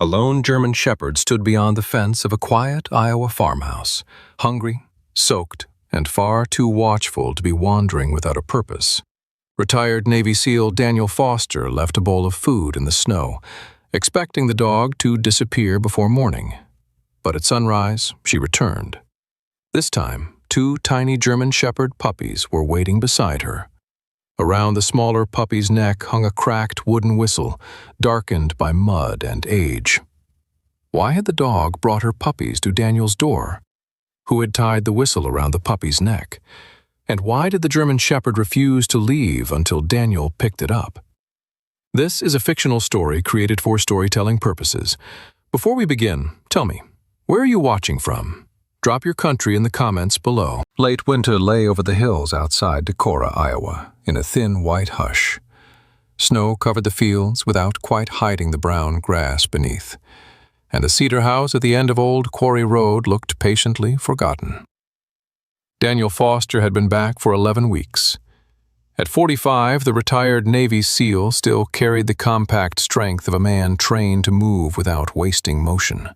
A lone German shepherd stood beyond the fence of a quiet Iowa farmhouse, hungry, soaked, and far too watchful to be wandering without a purpose. Retired Navy SEAL Daniel Foster left a bowl of food in the snow, expecting the dog to disappear before morning. But at sunrise, she returned. This time, 2 tiny German shepherd puppies were waiting beside her. Around the smaller puppy's neck hung a cracked wooden whistle, darkened by mud and age. Why had the dog brought her puppies to Daniel's door? Who had tied the whistle around the puppy's neck? And why did the German shepherd refuse to leave until Daniel picked it up? This is a fictional story created for storytelling purposes. Before we begin, tell me, where are you watching from? Drop your country in the comments below. Late winter lay over the hills outside Decorah, Iowa, in a thin white hush. Snow covered the fields without quite hiding the brown grass beneath, and the cedar house at the end of Old Quarry Road looked patiently forgotten. Daniel Foster had been back for 11 weeks. At 45, the retired Navy SEAL still carried the compact strength of a man trained to move without wasting motion.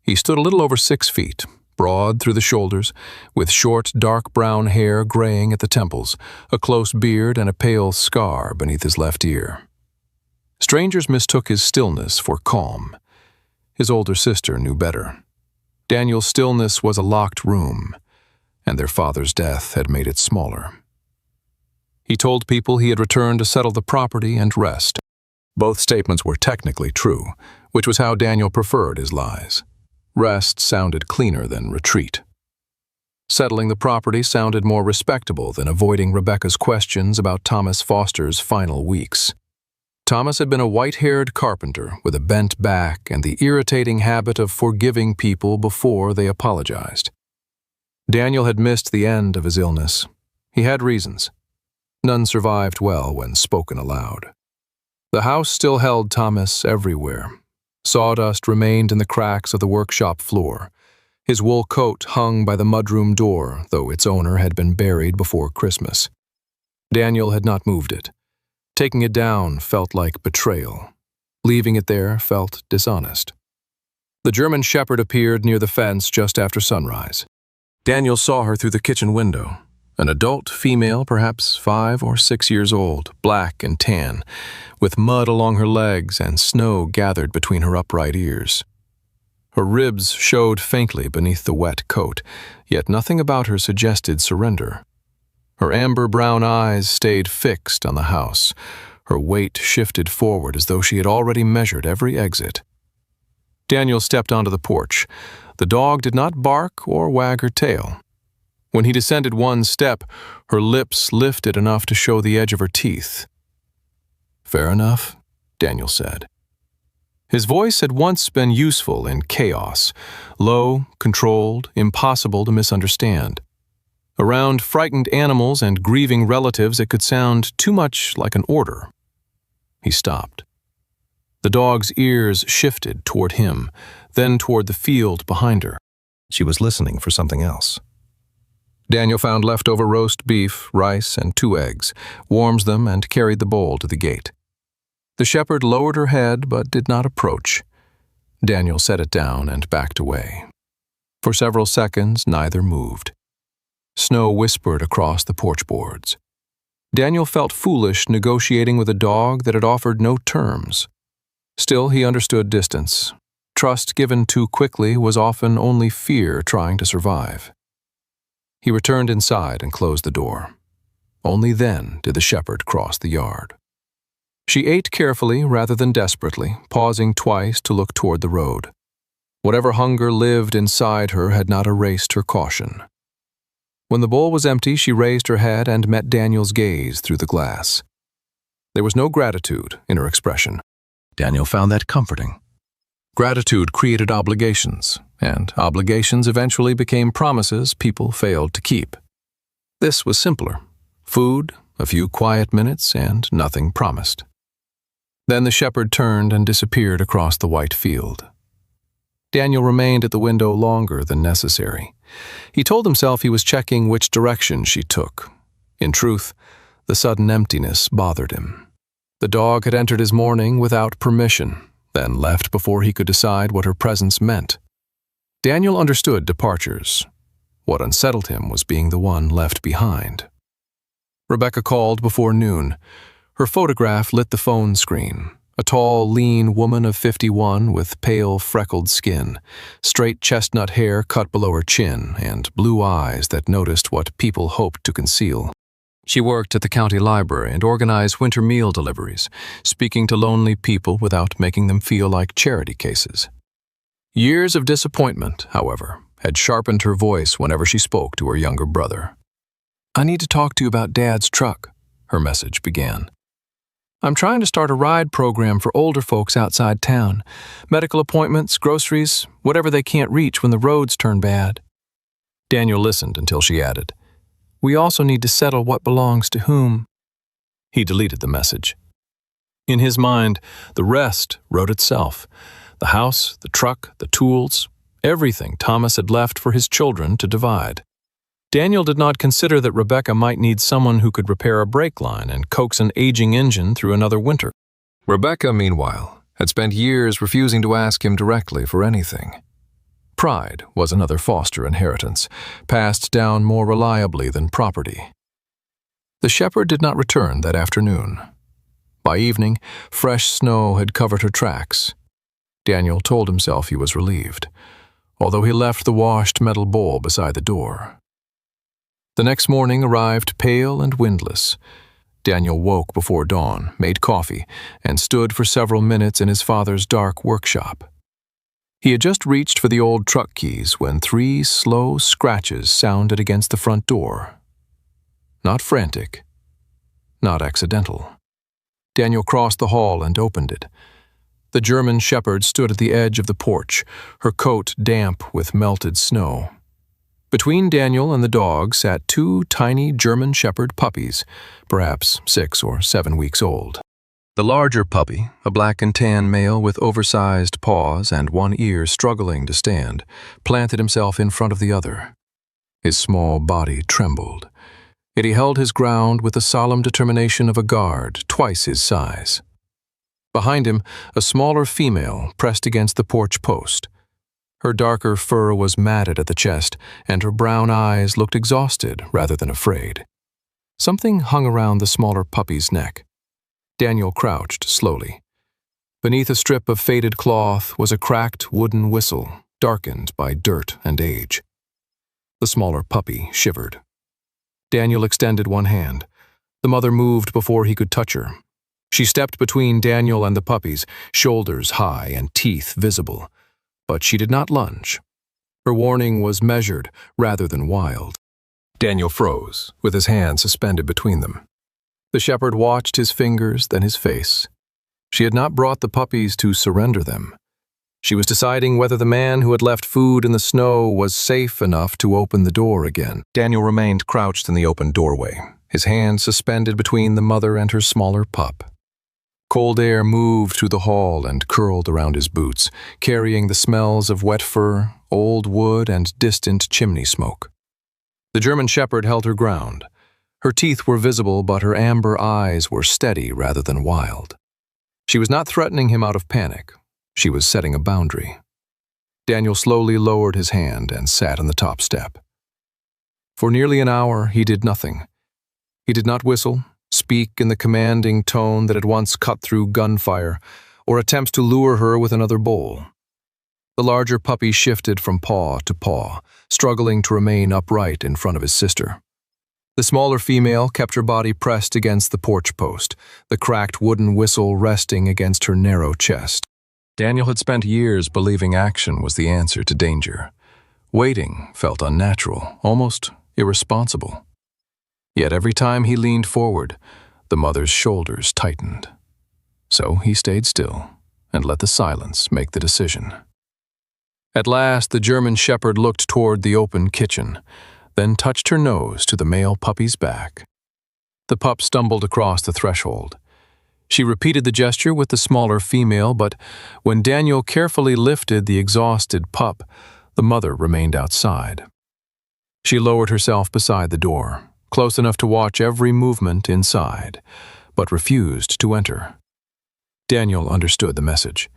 He stood a little over 6 feet, broad through the shoulders, with short, dark brown hair graying at the temples, a close beard, and a pale scar beneath his left ear. Strangers mistook his stillness for calm. His older sister knew better. Daniel's stillness was a locked room, and their father's death had made it smaller. He told people he had returned to settle the property and rest. Both statements were technically true, which was how Daniel preferred his lies. Rest sounded cleaner than retreat. Settling the property sounded more respectable than avoiding Rebecca's questions about Thomas Foster's final weeks. Thomas had been a white-haired carpenter with a bent back and the irritating habit of forgiving people before they apologized. Daniel had missed the end of his illness. He had reasons. None survived well when spoken aloud. The house still held Thomas everywhere. Sawdust remained in the cracks of the workshop floor. His wool coat hung by the mudroom door, though its owner had been buried before Christmas. Daniel had not moved it. Taking it down felt like betrayal. Leaving it there felt dishonest. The German shepherd appeared near the fence just after sunrise. Daniel saw her through the kitchen window. An adult female, perhaps 5 or 6 years old, black and tan, with mud along her legs and snow gathered between her upright ears. Her ribs showed faintly beneath the wet coat, yet nothing about her suggested surrender. Her amber-brown eyes stayed fixed on the house. Her weight shifted forward as though she had already measured every exit. Daniel stepped onto the porch. The dog did not bark or wag her tail. When he descended 1 step, her lips lifted enough to show the edge of her teeth. "Fair enough," Daniel said. His voice had once been useful in chaos, low, controlled, impossible to misunderstand. Around frightened animals and grieving relatives, it could sound too much like an order. He stopped. The dog's ears shifted toward him, then toward the field behind her. She was listening for something else. Daniel found leftover roast beef, rice, and 2 eggs, warmed them, and carried the bowl to the gate. The shepherd lowered her head but did not approach. Daniel set it down and backed away. For several seconds, neither moved. Snow whispered across the porch boards. Daniel felt foolish negotiating with a dog that had offered no terms. Still, he understood distance. Trust given too quickly was often only fear trying to survive. He returned inside and closed the door. Only then did the shepherd cross the yard. She ate carefully rather than desperately, pausing twice to look toward the road. Whatever hunger lived inside her had not erased her caution. When the bowl was empty, she raised her head and met Daniel's gaze through the glass. There was no gratitude in her expression. Daniel found that comforting. Gratitude created obligations, and obligations eventually became promises people failed to keep. This was simpler. Food, a few quiet minutes, and nothing promised. Then the shepherd turned and disappeared across the white field. Daniel remained at the window longer than necessary. He told himself he was checking which direction she took. In truth, the sudden emptiness bothered him. The dog had entered his morning without permission. then left before he could decide what her presence meant. Daniel understood departures. What unsettled him was being the one left behind. Rebecca called before noon. Her photograph lit the phone screen. A tall, lean woman of 51 with pale, freckled skin, straight chestnut hair cut below her chin, and blue eyes that noticed what people hoped to conceal. She worked at the county library and organized winter meal deliveries, speaking to lonely people without making them feel like charity cases. Years of disappointment, however, had sharpened her voice whenever she spoke to her younger brother. "I need to talk to you about Dad's truck," her message began. "I'm trying to start a ride program for older folks outside town. Medical appointments, groceries, whatever they can't reach when the roads turn bad." Daniel listened until she added, "We also need to settle what belongs to whom." He deleted the message. In his mind, the rest wrote itself. The house, the truck, the tools, everything Thomas had left for his children to divide. Daniel did not consider that Rebecca might need someone who could repair a brake line and coax an aging engine through another winter. Rebecca, meanwhile, had spent years refusing to ask him directly for anything. Pride was another foster inheritance, passed down more reliably than property. The shepherd did not return that afternoon. By evening, fresh snow had covered her tracks. Daniel told himself he was relieved, although he left the washed metal bowl beside the door. The next morning arrived pale and windless. Daniel woke before dawn, made coffee, and stood for several minutes in his father's dark workshop. He had just reached for the old truck keys when 3 slow scratches sounded against the front door. Not frantic, not accidental. Daniel crossed the hall and opened it. The German shepherd stood at the edge of the porch, her coat damp with melted snow. Between Daniel and the dog sat 2 tiny German shepherd puppies, perhaps 6 or 7 weeks old. The larger puppy, a black and tan male with oversized paws and one ear struggling to stand, planted himself in front of the other. His small body trembled, yet he held his ground with the solemn determination of a guard twice his size. Behind him, a smaller female pressed against the porch post. Her darker fur was matted at the chest, and her brown eyes looked exhausted rather than afraid. Something hung around the smaller puppy's neck. Daniel crouched slowly. Beneath a strip of faded cloth was a cracked wooden whistle, darkened by dirt and age. The smaller puppy shivered. Daniel extended one hand. The mother moved before he could touch her. She stepped between Daniel and the puppies, shoulders high and teeth visible. But she did not lunge. Her warning was measured rather than wild. Daniel froze, with his hands suspended between them. The shepherd watched his fingers, then his face. She had not brought the puppies to surrender them. She was deciding whether the man who had left food in the snow was safe enough to open the door again. Daniel remained crouched in the open doorway, his hands suspended between the mother and her smaller pup. Cold air moved through the hall and curled around his boots, carrying the smells of wet fur, old wood, and distant chimney smoke. The German shepherd held her ground. Her teeth were visible, but her amber eyes were steady rather than wild. She was not threatening him out of panic. She was setting a boundary. Daniel slowly lowered his hand and sat on the top step. For nearly an hour, he did nothing. He did not whistle, speak in the commanding tone that had once cut through gunfire, or attempt to lure her with another bowl. The larger puppy shifted from paw to paw, struggling to remain upright in front of his sister. The smaller female kept her body pressed against the porch post, the cracked wooden whistle resting against her narrow chest. Daniel had spent years believing action was the answer to danger. Waiting felt unnatural, almost irresponsible. Yet every time he leaned forward, the mother's shoulders tightened. So he stayed still and let the silence make the decision. At last, the German shepherd looked toward the open kitchen, then touched her nose to the male puppy's back. The pup stumbled across the threshold. She repeated the gesture with the smaller female, but when Daniel carefully lifted the exhausted pup, the mother remained outside. She lowered herself beside the door, close enough to watch every movement inside, but refused to enter. Daniel understood the message.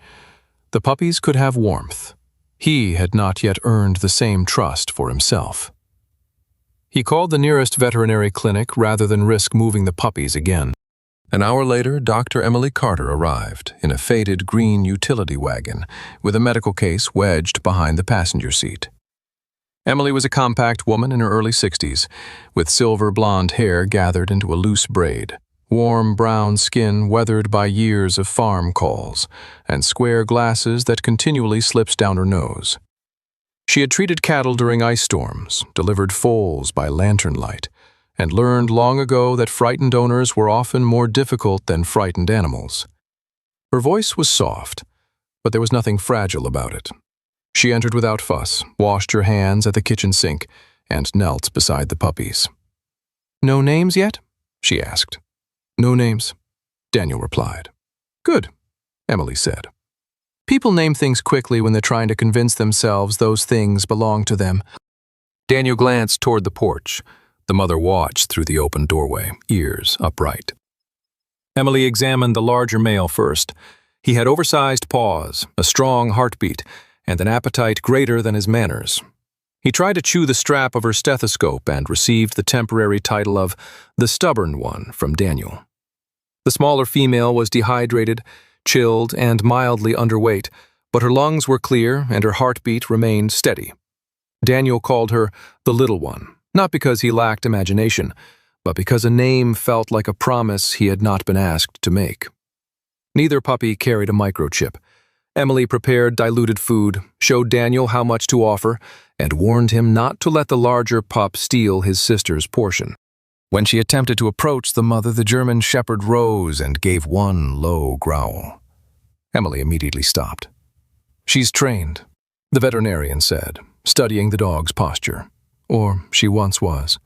The puppies could have warmth. He had not yet earned the same trust for himself. He called the nearest veterinary clinic rather than risk moving the puppies again. An hour later, Dr. Emily Carter arrived in a faded green utility wagon with a medical case wedged behind the passenger seat. Emily was a compact woman in her early 60s, with silver blonde hair gathered into a loose braid, warm brown skin weathered by years of farm calls, and square glasses that continually slipped down her nose. She had treated cattle during ice storms, delivered foals by lantern light, and learned long ago that frightened owners were often more difficult than frightened animals. Her voice was soft, but there was nothing fragile about it. She entered without fuss, washed her hands at the kitchen sink, and knelt beside the puppies. "No names yet?" she asked. "No names," Daniel replied. "Good," Emily said. "People name things quickly when they're trying to convince themselves those things belong to them." Daniel glanced toward the porch. The mother watched through the open doorway, ears upright. Emily examined the larger male first. He had oversized paws, a strong heartbeat, and an appetite greater than his manners. He tried to chew the strap of her stethoscope and received the temporary title of the stubborn one from Daniel. The smaller female was dehydrated, chilled, and mildly underweight, but her lungs were clear and her heartbeat remained steady. Daniel called her the little one, not because he lacked imagination, but because a name felt like a promise he had not been asked to make. Neither puppy carried a microchip. Emily prepared diluted food, showed Daniel how much to offer, and warned him not to let the larger pup steal his sister's portion. When she attempted to approach the mother, the German shepherd rose and gave one low growl. Emily immediately stopped. "She's trained," the veterinarian said, studying the dog's posture. Or she once was.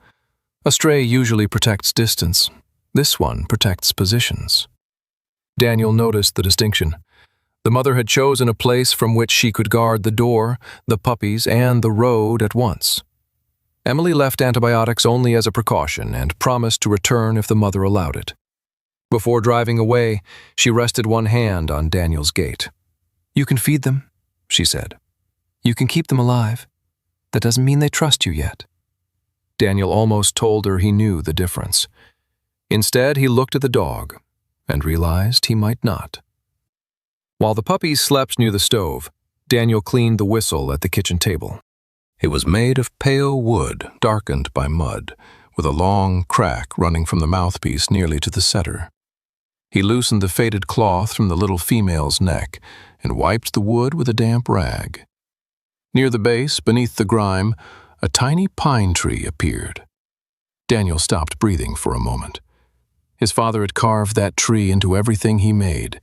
A stray usually protects distance. This one protects positions. Daniel noticed the distinction. The mother had chosen a place from which she could guard the door, the puppies, and the road at once. Emily left antibiotics only as a precaution and promised to return if the mother allowed it. Before driving away, she rested one hand on Daniel's gate. "You can feed them," she said. "You can keep them alive. That doesn't mean they trust you yet." Daniel almost told her he knew the difference. Instead, he looked at the dog and realized he might not. While the puppies slept near the stove, Daniel cleaned the whistle at the kitchen table. It was made of pale wood, darkened by mud, with a long crack running from the mouthpiece nearly to the setter. He loosened the faded cloth from the little female's neck and wiped the wood with a damp rag. Near the base, beneath the grime, a tiny pine tree appeared. Daniel stopped breathing for a moment. His father had carved that tree into everything he made,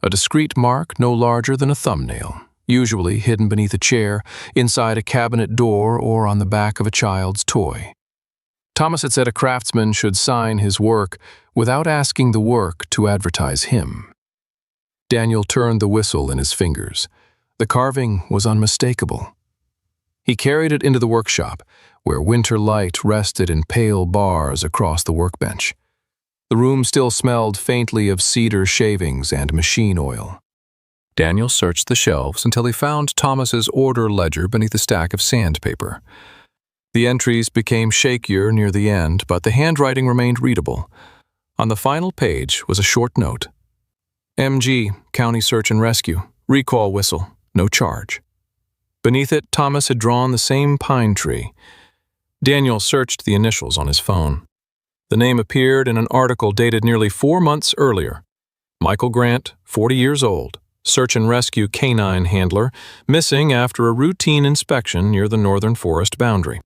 a discreet mark no larger than a thumbnail, usually hidden beneath a chair, inside a cabinet door, or on the back of a child's toy. Thomas had said a craftsman should sign his work without asking the work to advertise him. Daniel turned the whistle in his fingers. The carving was unmistakable. He carried it into the workshop, where winter light rested in pale bars across the workbench. The room still smelled faintly of cedar shavings and machine oil. Daniel searched the shelves until he found Thomas's order ledger beneath a stack of sandpaper. The entries became shakier near the end, but the handwriting remained readable. On the final page was a short note. "MG, County Search and Rescue, recall whistle, no charge." Beneath it, Thomas had drawn the same pine tree. Daniel searched the initials on his phone. The name appeared in an article dated nearly 4 months earlier. Michael Grant, 40 years old, search and rescue canine handler, missing after a routine inspection near the northern forest boundary.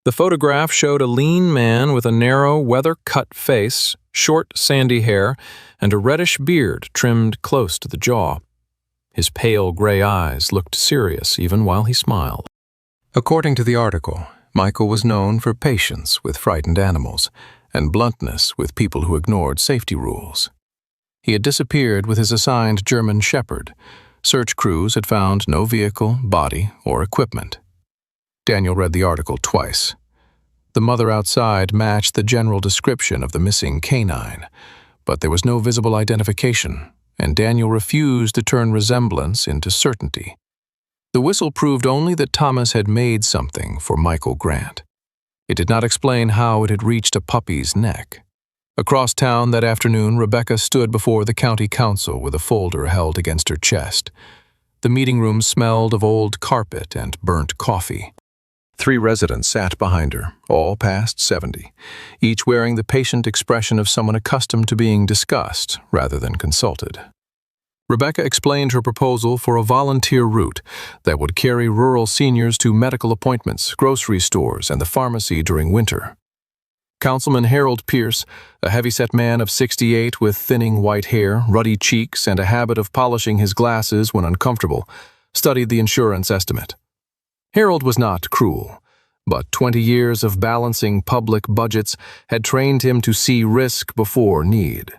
The photograph showed a lean man with a narrow, weather-cut face, short, sandy hair, and a reddish beard trimmed close to the jaw. His pale gray eyes looked serious even while he smiled. According to the article, Michael was known for patience with frightened animals and bluntness with people who ignored safety rules. He had disappeared with his assigned German shepherd. Search crews had found no vehicle, body, or equipment. Daniel read the article twice. The mother outside matched the general description of the missing canine, but there was no visible identification, and Daniel refused to turn resemblance into certainty. The whistle proved only that Thomas had made something for Michael Grant. It did not explain how it had reached a puppy's neck. Across town that afternoon, Rebecca stood before the county council with a folder held against her chest. The meeting room smelled of old carpet and burnt coffee. 3 residents sat behind her, all past 70, each wearing the patient expression of someone accustomed to being discussed rather than consulted. Rebecca explained her proposal for a volunteer route that would carry rural seniors to medical appointments, grocery stores, and the pharmacy during winter. Councilman Harold Pierce, a heavyset man of 68 with thinning white hair, ruddy cheeks, and a habit of polishing his glasses when uncomfortable, studied the insurance estimate. Harold was not cruel, but 20 years of balancing public budgets had trained him to see risk before need.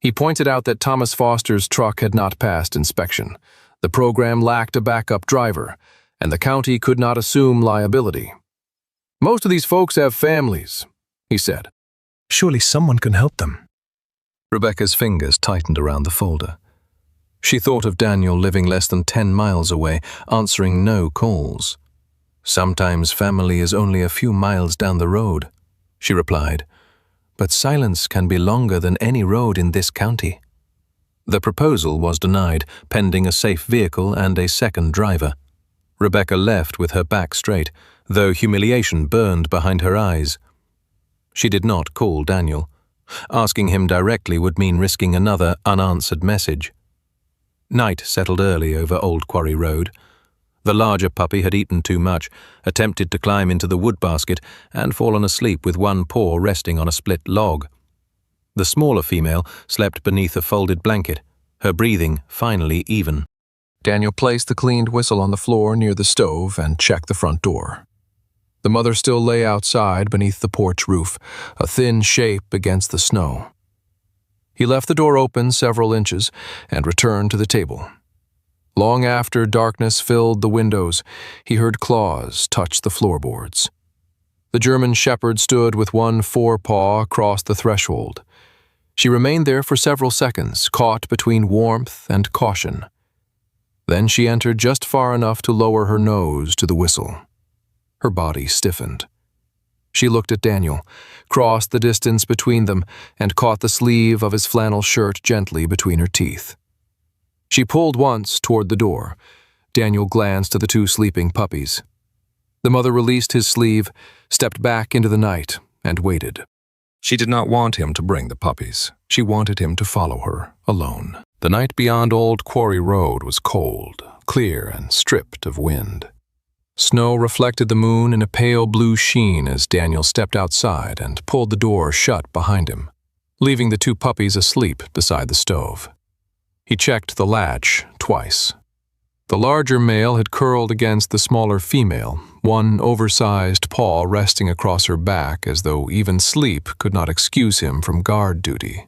He pointed out that Thomas Foster's truck had not passed inspection. The program lacked a backup driver, and the county could not assume liability. "Most of these folks have families," he said. "Surely someone can help them." Rebecca's fingers tightened around the folder. She thought of Daniel living less than 10 miles away, answering no calls. "Sometimes family is only a few miles down the road," she replied. "But silence can be longer than any road in this county." The proposal was denied, pending a safe vehicle and a second driver. Rebecca left with her back straight, though humiliation burned behind her eyes. She did not call Daniel. Asking him directly would mean risking another unanswered message. Night settled early over Old Quarry Road. The larger puppy had eaten too much, attempted to climb into the wood basket, and fallen asleep with one paw resting on a split log. The smaller female slept beneath a folded blanket, her breathing finally even. Daniel placed the cleaned whistle on the floor near the stove and checked the front door. The mother still lay outside beneath the porch roof, a thin shape against the snow. He left the door open several inches and returned to the table. Long after darkness filled the windows, he heard claws touch the floorboards. The German shepherd stood with one forepaw across the threshold. She remained there for several seconds, caught between warmth and caution. Then she entered just far enough to lower her nose to the whistle. Her body stiffened. She looked at Daniel, crossed the distance between them, and caught the sleeve of his flannel shirt gently between her teeth. She pulled once toward the door. Daniel glanced at the 2 sleeping puppies. The mother released his sleeve, stepped back into the night, and waited. She did not want him to bring the puppies. She wanted him to follow her, alone. The night beyond Old Quarry Road was cold, clear, and stripped of wind. Snow reflected the moon in a pale blue sheen as Daniel stepped outside and pulled the door shut behind him, leaving the 2 puppies asleep beside the stove. He checked the latch twice. The larger male had curled against the smaller female, one oversized paw resting across her back as though even sleep could not excuse him from guard duty.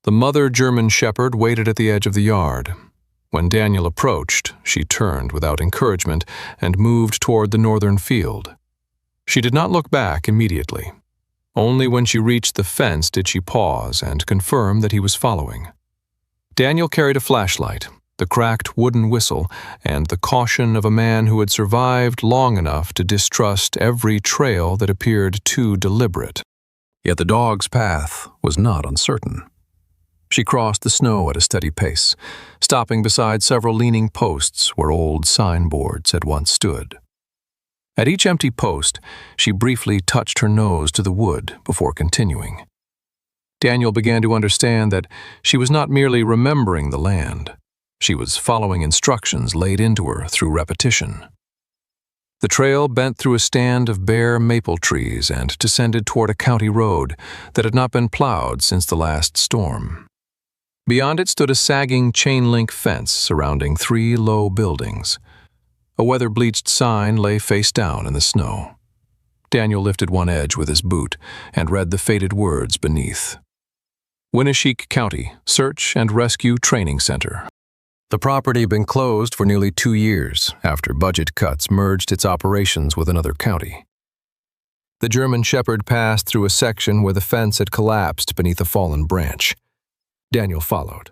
The mother German shepherd waited at the edge of the yard. When Daniel approached, she turned without encouragement and moved toward the northern field. She did not look back immediately. Only when she reached the fence did she pause and confirm that he was following. Daniel carried a flashlight, the cracked wooden whistle, and the caution of a man who had survived long enough to distrust every trail that appeared too deliberate. Yet the dog's path was not uncertain. She crossed the snow at a steady pace, stopping beside several leaning posts where old signboards had once stood. At each empty post, she briefly touched her nose to the wood before continuing. Daniel began to understand that she was not merely remembering the land. She was following instructions laid into her through repetition. The trail bent through a stand of bare maple trees and descended toward a county road that had not been plowed since the last storm. Beyond it stood a sagging chain-link fence surrounding 3 low buildings. A weather-bleached sign lay face down in the snow. Daniel lifted one edge with his boot and read the faded words beneath. Winneshiek County Search and Rescue Training Center. The property had been closed for nearly 2 years after budget cuts merged its operations with another county. The German shepherd passed through a section where the fence had collapsed beneath a fallen branch. Daniel followed.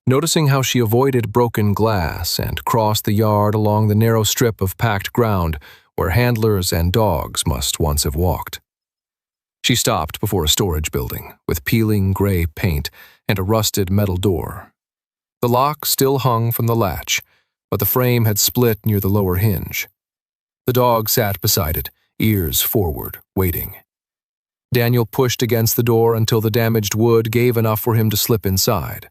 Noticing how she avoided broken glass and crossed the yard along the narrow strip of packed ground where handlers and dogs must once have walked. She stopped before a storage building with peeling gray paint and a rusted metal door. The lock still hung from the latch, but the frame had split near the lower hinge. The dog sat beside it, ears forward, waiting. Daniel pushed against the door until the damaged wood gave enough for him to slip inside.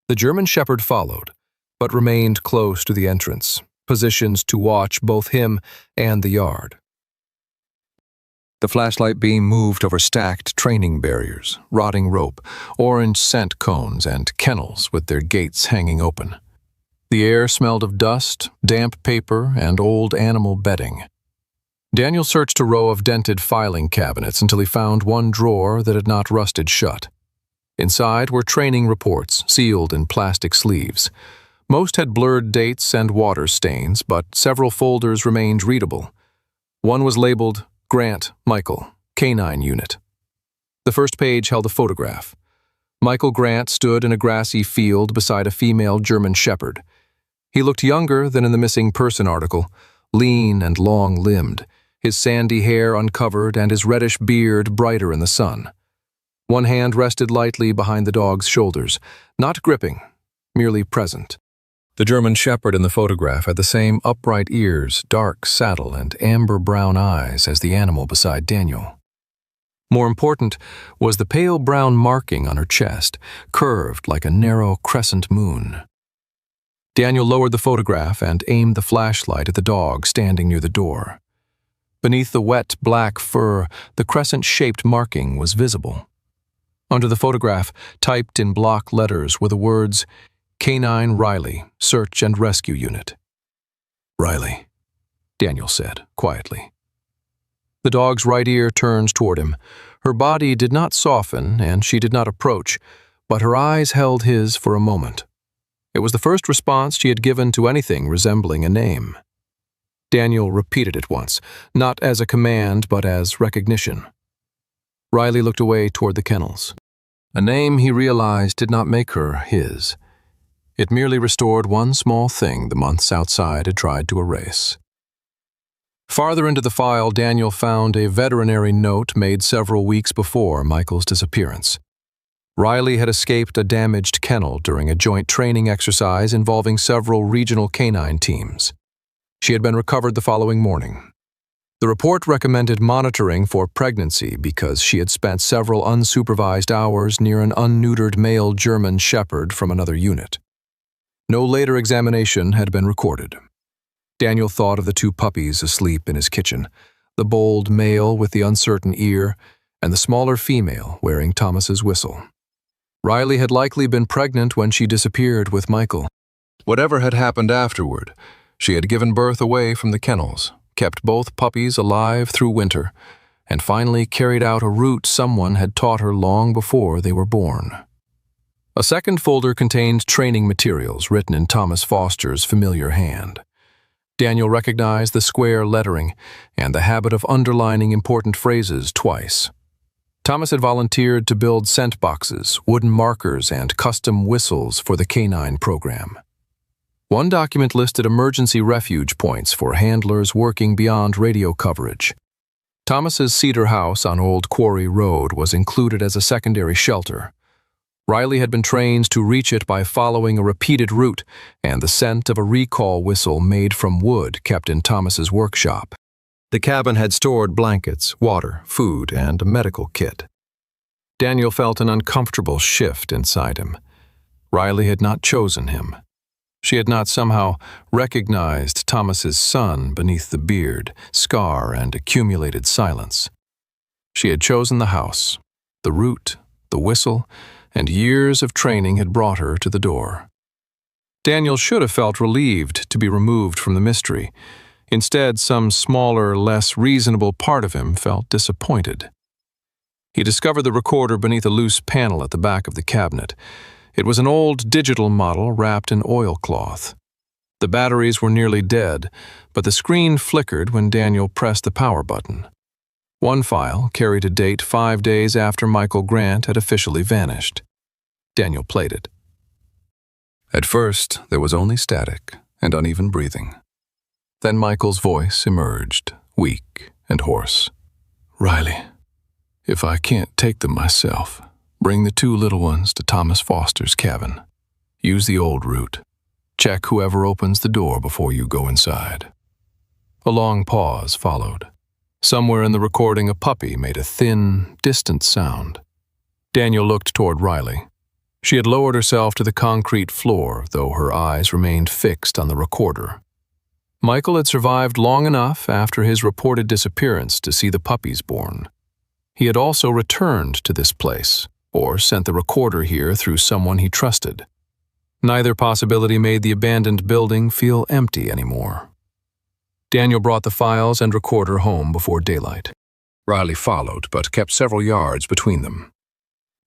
The German Shepherd followed, but remained close to the entrance, positioned to watch both him and the yard. The flashlight beam moved over stacked training barriers, rotting rope, orange scent cones, and kennels with their gates hanging open. The air smelled of dust, damp paper, and old animal bedding. Daniel searched a row of dented filing cabinets until he found one drawer that had not rusted shut. Inside were training reports, sealed in plastic sleeves. Most had blurred dates and water stains, but several folders remained readable. One was labeled Grant, Michael, Canine Unit. The first page held a photograph. Michael Grant stood in a grassy field beside a female German Shepherd. He looked younger than in the missing person article, lean and long-limbed, his sandy hair uncovered and his reddish beard brighter in the sun. One hand rested lightly behind the dog's shoulders, not gripping, merely present. The German Shepherd in the photograph had the same upright ears, dark saddle, and amber-brown eyes as the animal beside Daniel. More important was the pale brown marking on her chest, curved like a narrow crescent moon. Daniel lowered the photograph and aimed the flashlight at the dog standing near the door. Beneath the wet black fur, the crescent-shaped marking was visible. Under the photograph, typed in block letters, were the words, Canine Riley, Search and Rescue Unit. Riley, Daniel said, quietly. The dog's right ear turned toward him. Her body did not soften, and she did not approach, but her eyes held his for a moment. It was the first response she had given to anything resembling a name. Daniel repeated it once, not as a command, but as recognition. Riley looked away toward the kennels. A name, he realized, did not make her his. It merely restored one small thing the months outside had tried to erase. Farther into the file, Daniel found a veterinary note made several weeks before Michael's disappearance. Riley had escaped a damaged kennel during a joint training exercise involving several regional canine teams. She had been recovered the following morning. The report recommended monitoring for pregnancy because she had spent several unsupervised hours near an unneutered male German Shepherd from another unit. No later examination had been recorded. Daniel thought of the two puppies asleep in his kitchen, the bold male with the uncertain ear, and the smaller female wearing Thomas's whistle. Riley had likely been pregnant when she disappeared with Michael. Whatever had happened afterward, she had given birth away from the kennels, kept both puppies alive through winter, and finally carried out a route someone had taught her long before they were born. A second folder contained training materials written in Thomas Foster's familiar hand. Daniel recognized the square lettering and the habit of underlining important phrases twice. Thomas had volunteered to build scent boxes, wooden markers, and custom whistles for the canine program. One document listed emergency refuge points for handlers working beyond radio coverage. Thomas's cedar house on Old Quarry Road was included as a secondary shelter. Riley had been trained to reach it by following a repeated route, and the scent of a recall whistle made from wood kept in Thomas's workshop. The cabin had stored blankets, water, food, and a medical kit. Daniel felt an uncomfortable shift inside him. Riley had not chosen him. She had not somehow recognized Thomas's son beneath the beard, scar, and accumulated silence. She had chosen the house, the route, the whistle, and years of training had brought her to the door. Daniel should have felt relieved to be removed from the mystery. Instead, some smaller, less reasonable part of him felt disappointed. He discovered the recorder beneath a loose panel at the back of the cabinet. It was an old digital model wrapped in oilcloth. The batteries were nearly dead, but the screen flickered when Daniel pressed the power button. One file carried a date 5 days after Michael Grant had officially vanished. Daniel played it. At first, there was only static and uneven breathing. Then Michael's voice emerged, weak and hoarse. "Riley, if I can't take them myself, bring the 2 little ones to Thomas Foster's cabin. Use the old route. Check whoever opens the door before you go inside." A long pause followed. Somewhere in the recording, a puppy made a thin, distant sound. Daniel looked toward Riley. She had lowered herself to the concrete floor, though her eyes remained fixed on the recorder. Michael had survived long enough after his reported disappearance to see the puppies born. He had also returned to this place, or sent the recorder here through someone he trusted. Neither possibility made the abandoned building feel empty anymore. Daniel brought the files and recorder home before daylight. Riley followed, but kept several yards between them.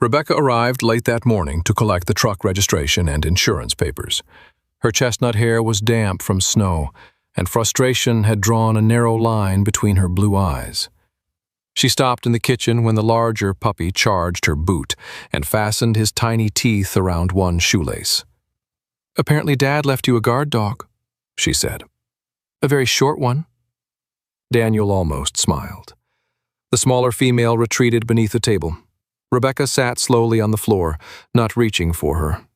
Rebecca arrived late that morning to collect the truck registration and insurance papers. Her chestnut hair was damp from snow, and frustration had drawn a narrow line between her blue eyes. She stopped in the kitchen when the larger puppy charged her boot and fastened his tiny teeth around one shoelace. "Apparently Dad left you a guard dog," she said. "A very short one." Daniel almost smiled. The smaller female retreated beneath the table. Rebecca sat slowly on the floor, not reaching for her.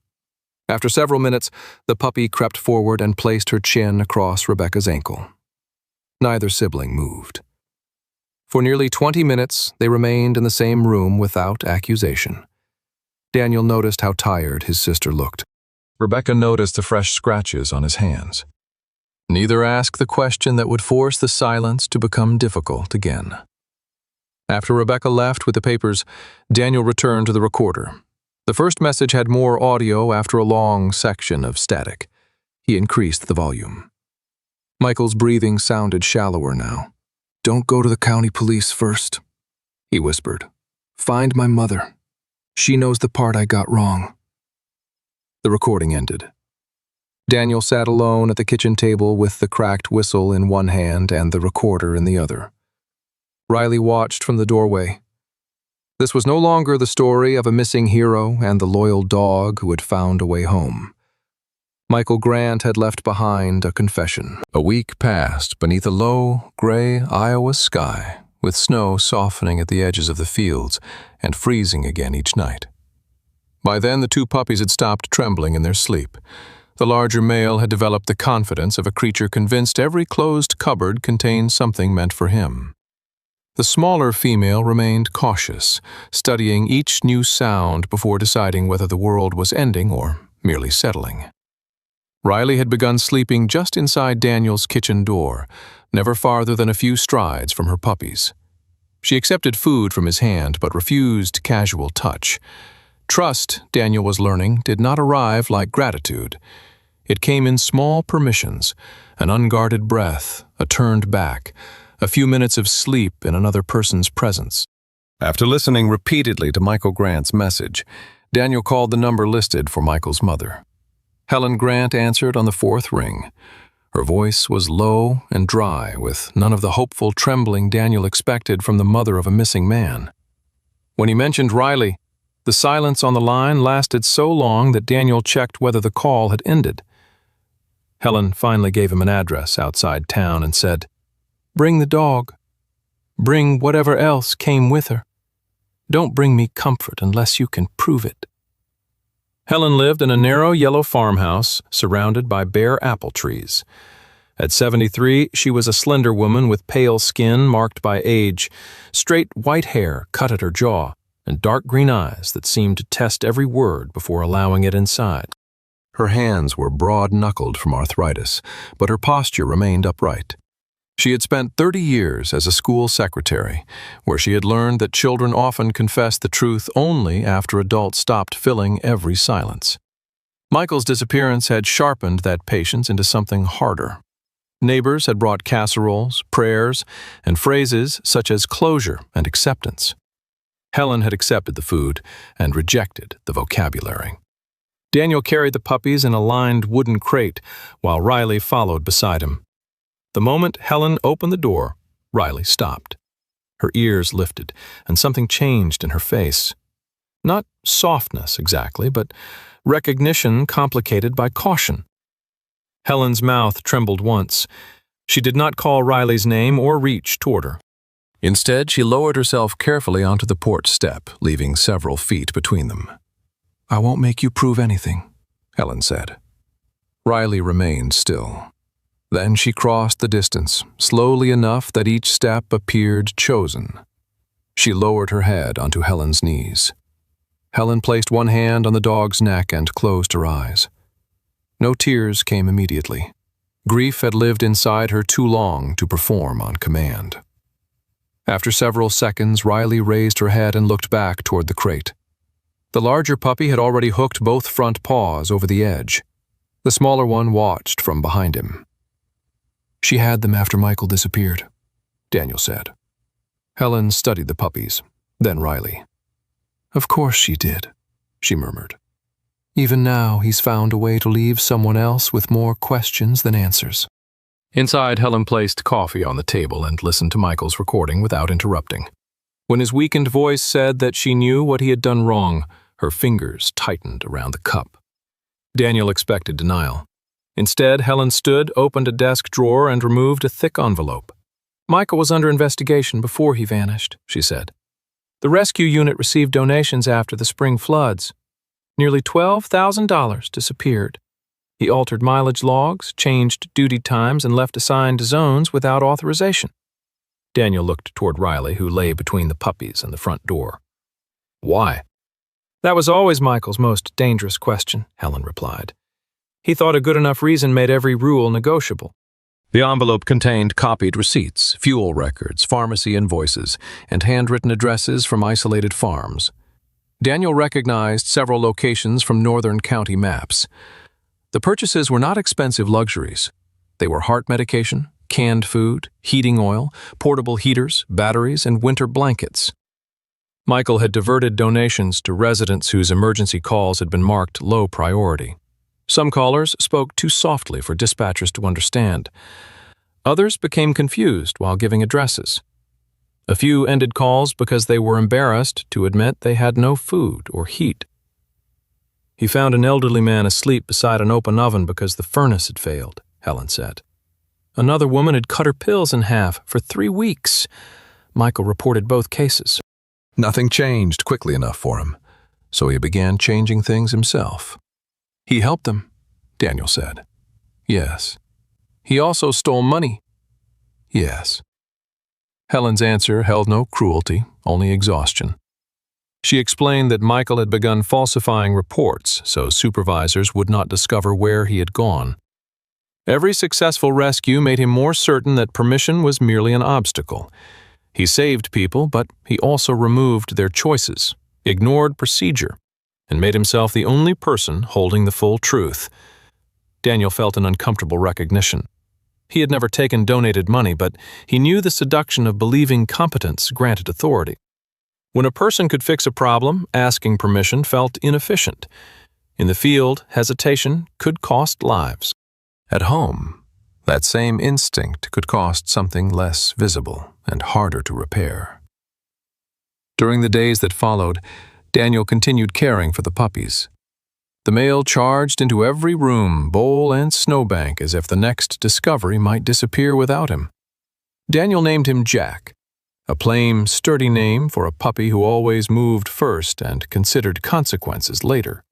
After several minutes, the puppy crept forward and placed her chin across Rebecca's ankle. Neither sibling moved. For nearly 20 minutes, they remained in the same room without accusation. Daniel noticed how tired his sister looked. Rebecca noticed the fresh scratches on his hands. Neither asked the question that would force the silence to become difficult again. After Rebecca left with the papers, Daniel returned to the recorder. The first message had more audio after a long section of static. He increased the volume. Michael's breathing sounded shallower now. "Don't go to the county police first," he whispered. "Find my mother. She knows the part I got wrong." The recording ended. Daniel sat alone at the kitchen table with the cracked whistle in one hand and the recorder in the other. Riley watched from the doorway. This was no longer the story of a missing hero and the loyal dog who had found a way home. Michael Grant had left behind a confession. A week passed beneath a low, gray Iowa sky, with snow softening at the edges of the fields and freezing again each night. By then, the 2 puppies had stopped trembling in their sleep. The larger male had developed the confidence of a creature convinced every closed cupboard contained something meant for him. The smaller female remained cautious, studying each new sound before deciding whether the world was ending or merely settling. Riley had begun sleeping just inside Daniel's kitchen door, never farther than a few strides from her puppies. She accepted food from his hand but refused casual touch. Trust, Daniel was learning, did not arrive like gratitude. It came in small permissions, an unguarded breath, a turned back, a few minutes of sleep in another person's presence. After listening repeatedly to Michael Grant's message, Daniel called the number listed for Michael's mother. Helen Grant answered on the 4th ring. Her voice was low and dry, with none of the hopeful trembling Daniel expected from the mother of a missing man. When he mentioned Riley, the silence on the line lasted so long that Daniel checked whether the call had ended. Helen finally gave him an address outside town and said, "Bring the dog. Bring whatever else came with her. Don't bring me comfort unless you can prove it." Helen lived in a narrow yellow farmhouse surrounded by bare apple trees. At 73, she was a slender woman with pale skin marked by age, straight white hair cut at her jaw, and dark green eyes that seemed to test every word before allowing it inside. Her hands were broad-knuckled from arthritis, but her posture remained upright. She had spent 30 years as a school secretary, where she had learned that children often confess the truth only after adults stopped filling every silence. Michael's disappearance had sharpened that patience into something harder. Neighbors had brought casseroles, prayers, and phrases such as closure and acceptance. Helen had accepted the food and rejected the vocabulary. Daniel carried the puppies in a lined wooden crate, while Riley followed beside him. The moment Helen opened the door, Riley stopped. Her ears lifted, and something changed in her face. Not softness exactly, but recognition complicated by caution. Helen's mouth trembled once. She did not call Riley's name or reach toward her. Instead, she lowered herself carefully onto the porch step, leaving several feet between them. "I won't make you prove anything," Helen said. Riley remained still. Then she crossed the distance, slowly enough that each step appeared chosen. She lowered her head onto Helen's knees. Helen placed one hand on the dog's neck and closed her eyes. No tears came immediately. Grief had lived inside her too long to perform on command. After several seconds, Riley raised her head and looked back toward the crate. The larger puppy had already hooked both front paws over the edge. The smaller one watched from behind him. "She had them after Michael disappeared," Daniel said. Helen studied the puppies, then Riley. "Of course she did," she murmured. "Even now, he's found a way to leave someone else with more questions than answers." Inside, Helen placed coffee on the table and listened to Michael's recording without interrupting. When his weakened voice said that she knew what he had done wrong, her fingers tightened around the cup. Daniel expected denial. Instead, Helen stood, opened a desk drawer, and removed a thick envelope. "Michael was under investigation before he vanished," she said. "The rescue unit received donations after the spring floods. Nearly $12,000 disappeared. He altered mileage logs, changed duty times, and left assigned zones without authorization." Daniel looked toward Riley, who lay between the puppies and the front door. "Why?" "That was always Michael's most dangerous question," Helen replied. "He thought a good enough reason made every rule negotiable." The envelope contained copied receipts, fuel records, pharmacy invoices, and handwritten addresses from isolated farms. Daniel recognized several locations from northern county maps. The purchases were not expensive luxuries. They were heart medication, canned food, heating oil, portable heaters, batteries, and winter blankets. Michael had diverted donations to residents whose emergency calls had been marked low priority. Some callers spoke too softly for dispatchers to understand. Others became confused while giving addresses. A few ended calls because they were embarrassed to admit they had no food or heat. "He found an elderly man asleep beside an open oven because the furnace had failed," Helen said. "Another woman had cut her pills in half for 3 weeks." Michael reported both cases. Nothing changed quickly enough for him, so he began changing things himself. "He helped them," Daniel said. "Yes." "He also stole money." "Yes." Helen's answer held no cruelty, only exhaustion. She explained that Michael had begun falsifying reports so supervisors would not discover where he had gone. Every successful rescue made him more certain that permission was merely an obstacle. He saved people, but he also removed their choices, ignored procedure, and made himself the only person holding the full truth. Daniel felt an uncomfortable recognition. He had never taken donated money, but he knew the seduction of believing competence granted authority. When a person could fix a problem, asking permission felt inefficient. In the field, hesitation could cost lives. At home, that same instinct could cost something less visible and harder to repair. During the days that followed, Daniel continued caring for the puppies. The mail charged into every room, bowl, and snowbank as if the next discovery might disappear without him. Daniel named him Jack, a plain, sturdy name for a puppy who always moved first and considered consequences later.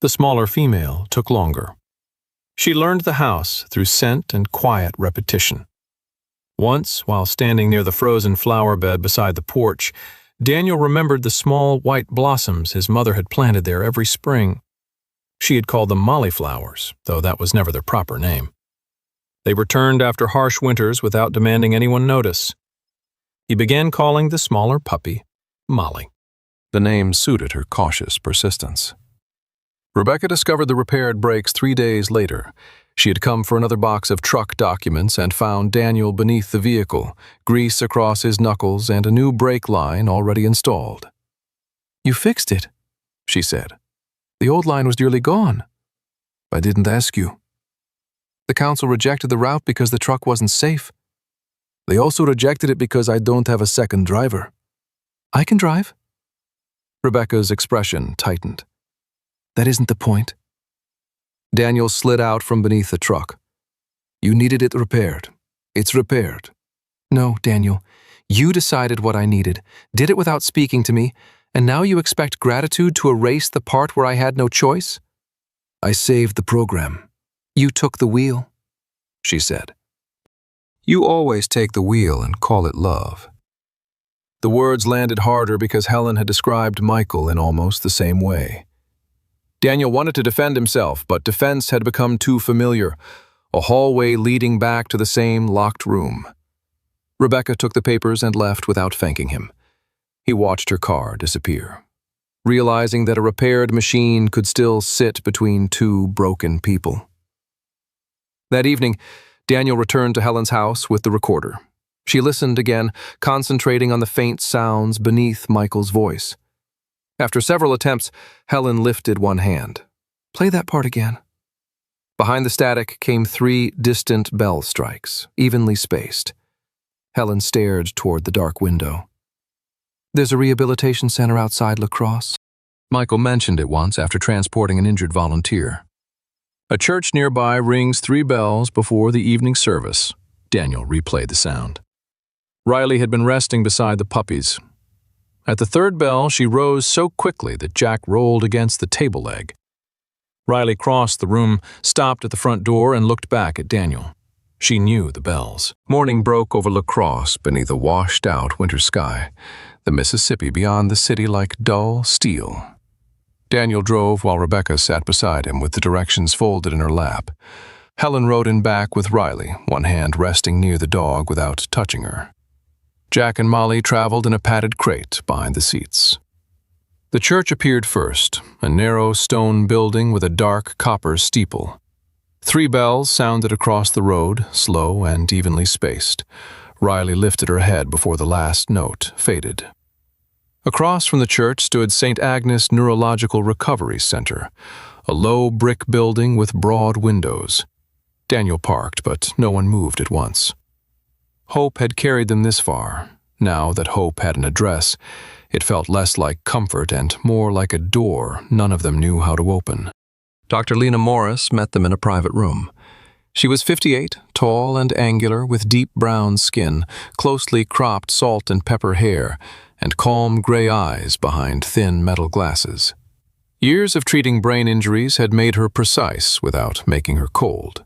The smaller female took longer. She learned the house through scent and quiet repetition. Once, while standing near the frozen flower bed beside the porch, Daniel remembered the small white blossoms his mother had planted there every spring. She had called them molly flowers, though that was never their proper name. They returned after harsh winters without demanding anyone notice. He began calling the smaller puppy Molly. The name suited her cautious persistence. Rebecca discovered the repaired brakes 3 days later. She had come for another box of truck documents and found Daniel beneath the vehicle, grease across his knuckles and a new brake line already installed. "You fixed it," she said. "The old line was nearly gone." "I didn't ask you." "The council rejected the route because the truck wasn't safe." "They also rejected it because I don't have a second driver." "I can drive." Rebecca's expression tightened. That isn't the point. Daniel slid out from beneath the truck. You needed it repaired. It's repaired. No, Daniel. You decided what I needed, did it without speaking to me, and now you expect gratitude to erase the part where I had no choice? I saved the program. You took the wheel, she said. You always take the wheel and call it love. The words landed harder because Helen had described Michael in almost the same way. Daniel wanted to defend himself, but defense had become too familiar, a hallway leading back to the same locked room. Rebecca took the papers and left without thanking him. He watched her car disappear, realizing that a repaired machine could still sit between two broken people. That evening, Daniel returned to Helen's house with the recorder. She listened again, concentrating on the faint sounds beneath Michael's voice. After several attempts, Helen lifted one hand. Play that part again. Behind the static came 3 distant bell strikes, evenly spaced. Helen stared toward the dark window. There's a rehabilitation center outside La Crosse. Michael mentioned it once after transporting an injured volunteer. A church nearby rings 3 bells before the evening service. Daniel replayed the sound. Riley had been resting beside the puppies. At the 3rd bell, she rose so quickly that Jack rolled against the table leg. Riley crossed the room, stopped at the front door, and looked back at Daniel. She knew the bells. Morning broke over La Crosse beneath a washed-out winter sky, the Mississippi beyond the city like dull steel. Daniel drove while Rebecca sat beside him with the directions folded in her lap. Helen rode in back with Riley, one hand resting near the dog without touching her. Jack and Molly traveled in a padded crate behind the seats. The church appeared first, a narrow stone building with a dark copper steeple. 3 bells sounded across the road, slow and evenly spaced. Riley lifted her head before the last note faded. Across from the church stood St. Agnes Neurological Recovery Center, a low brick building with broad windows. Daniel parked, but no one moved at once. Hope had carried them this far. Now that Hope had an address, it felt less like comfort and more like a door none of them knew how to open. Dr. Lena Morris met them in a private room. She was 58, tall and angular, with deep brown skin, closely cropped salt and pepper hair, and calm gray eyes behind thin metal glasses. Years of treating brain injuries had made her precise without making her cold.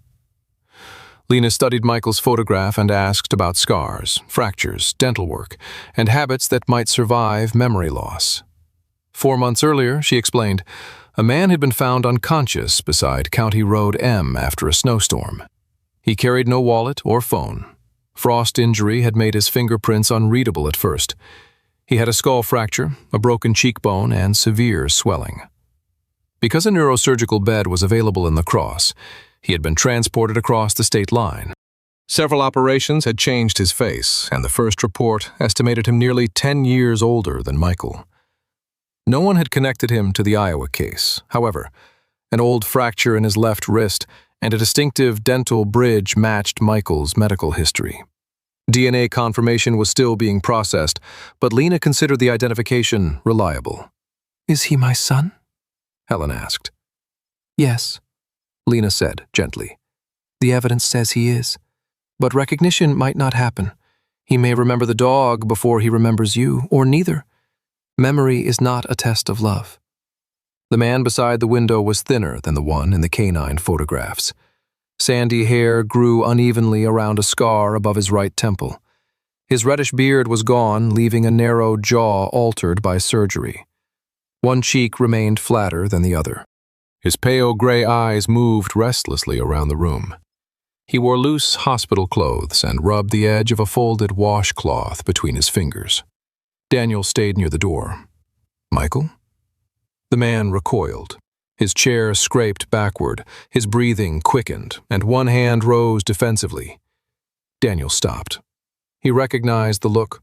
Lena studied Michael's photograph and asked about scars, fractures, dental work, and habits that might survive memory loss. 4 months earlier, she explained, a man had been found unconscious beside County Road M after a snowstorm. He carried no wallet or phone. Frost injury had made his fingerprints unreadable at first. He had a skull fracture, a broken cheekbone, and severe swelling. Because a neurosurgical bed was available in La Crosse, he had been transported across the state line. Several operations had changed his face, and the first report estimated him nearly 10 years older than Michael. No one had connected him to the Iowa case. However, an old fracture in his left wrist and a distinctive dental bridge matched Michael's medical history. DNA confirmation was still being processed, but Lena considered the identification reliable. Is he my son? Helen asked. Yes, Lena said gently. The evidence says he is, but recognition might not happen. He may remember the dog before he remembers you, or neither. Memory is not a test of love. The man beside the window was thinner than the one in the canine photographs. Sandy hair grew unevenly around a scar above his right temple. His reddish beard was gone, leaving a narrow jaw altered by surgery. One cheek remained flatter than the other. His pale gray eyes moved restlessly around the room. He wore loose hospital clothes and rubbed the edge of a folded washcloth between his fingers. Daniel stayed near the door. Michael? The man recoiled. His chair scraped backward, his breathing quickened, and one hand rose defensively. Daniel stopped. He recognized the look,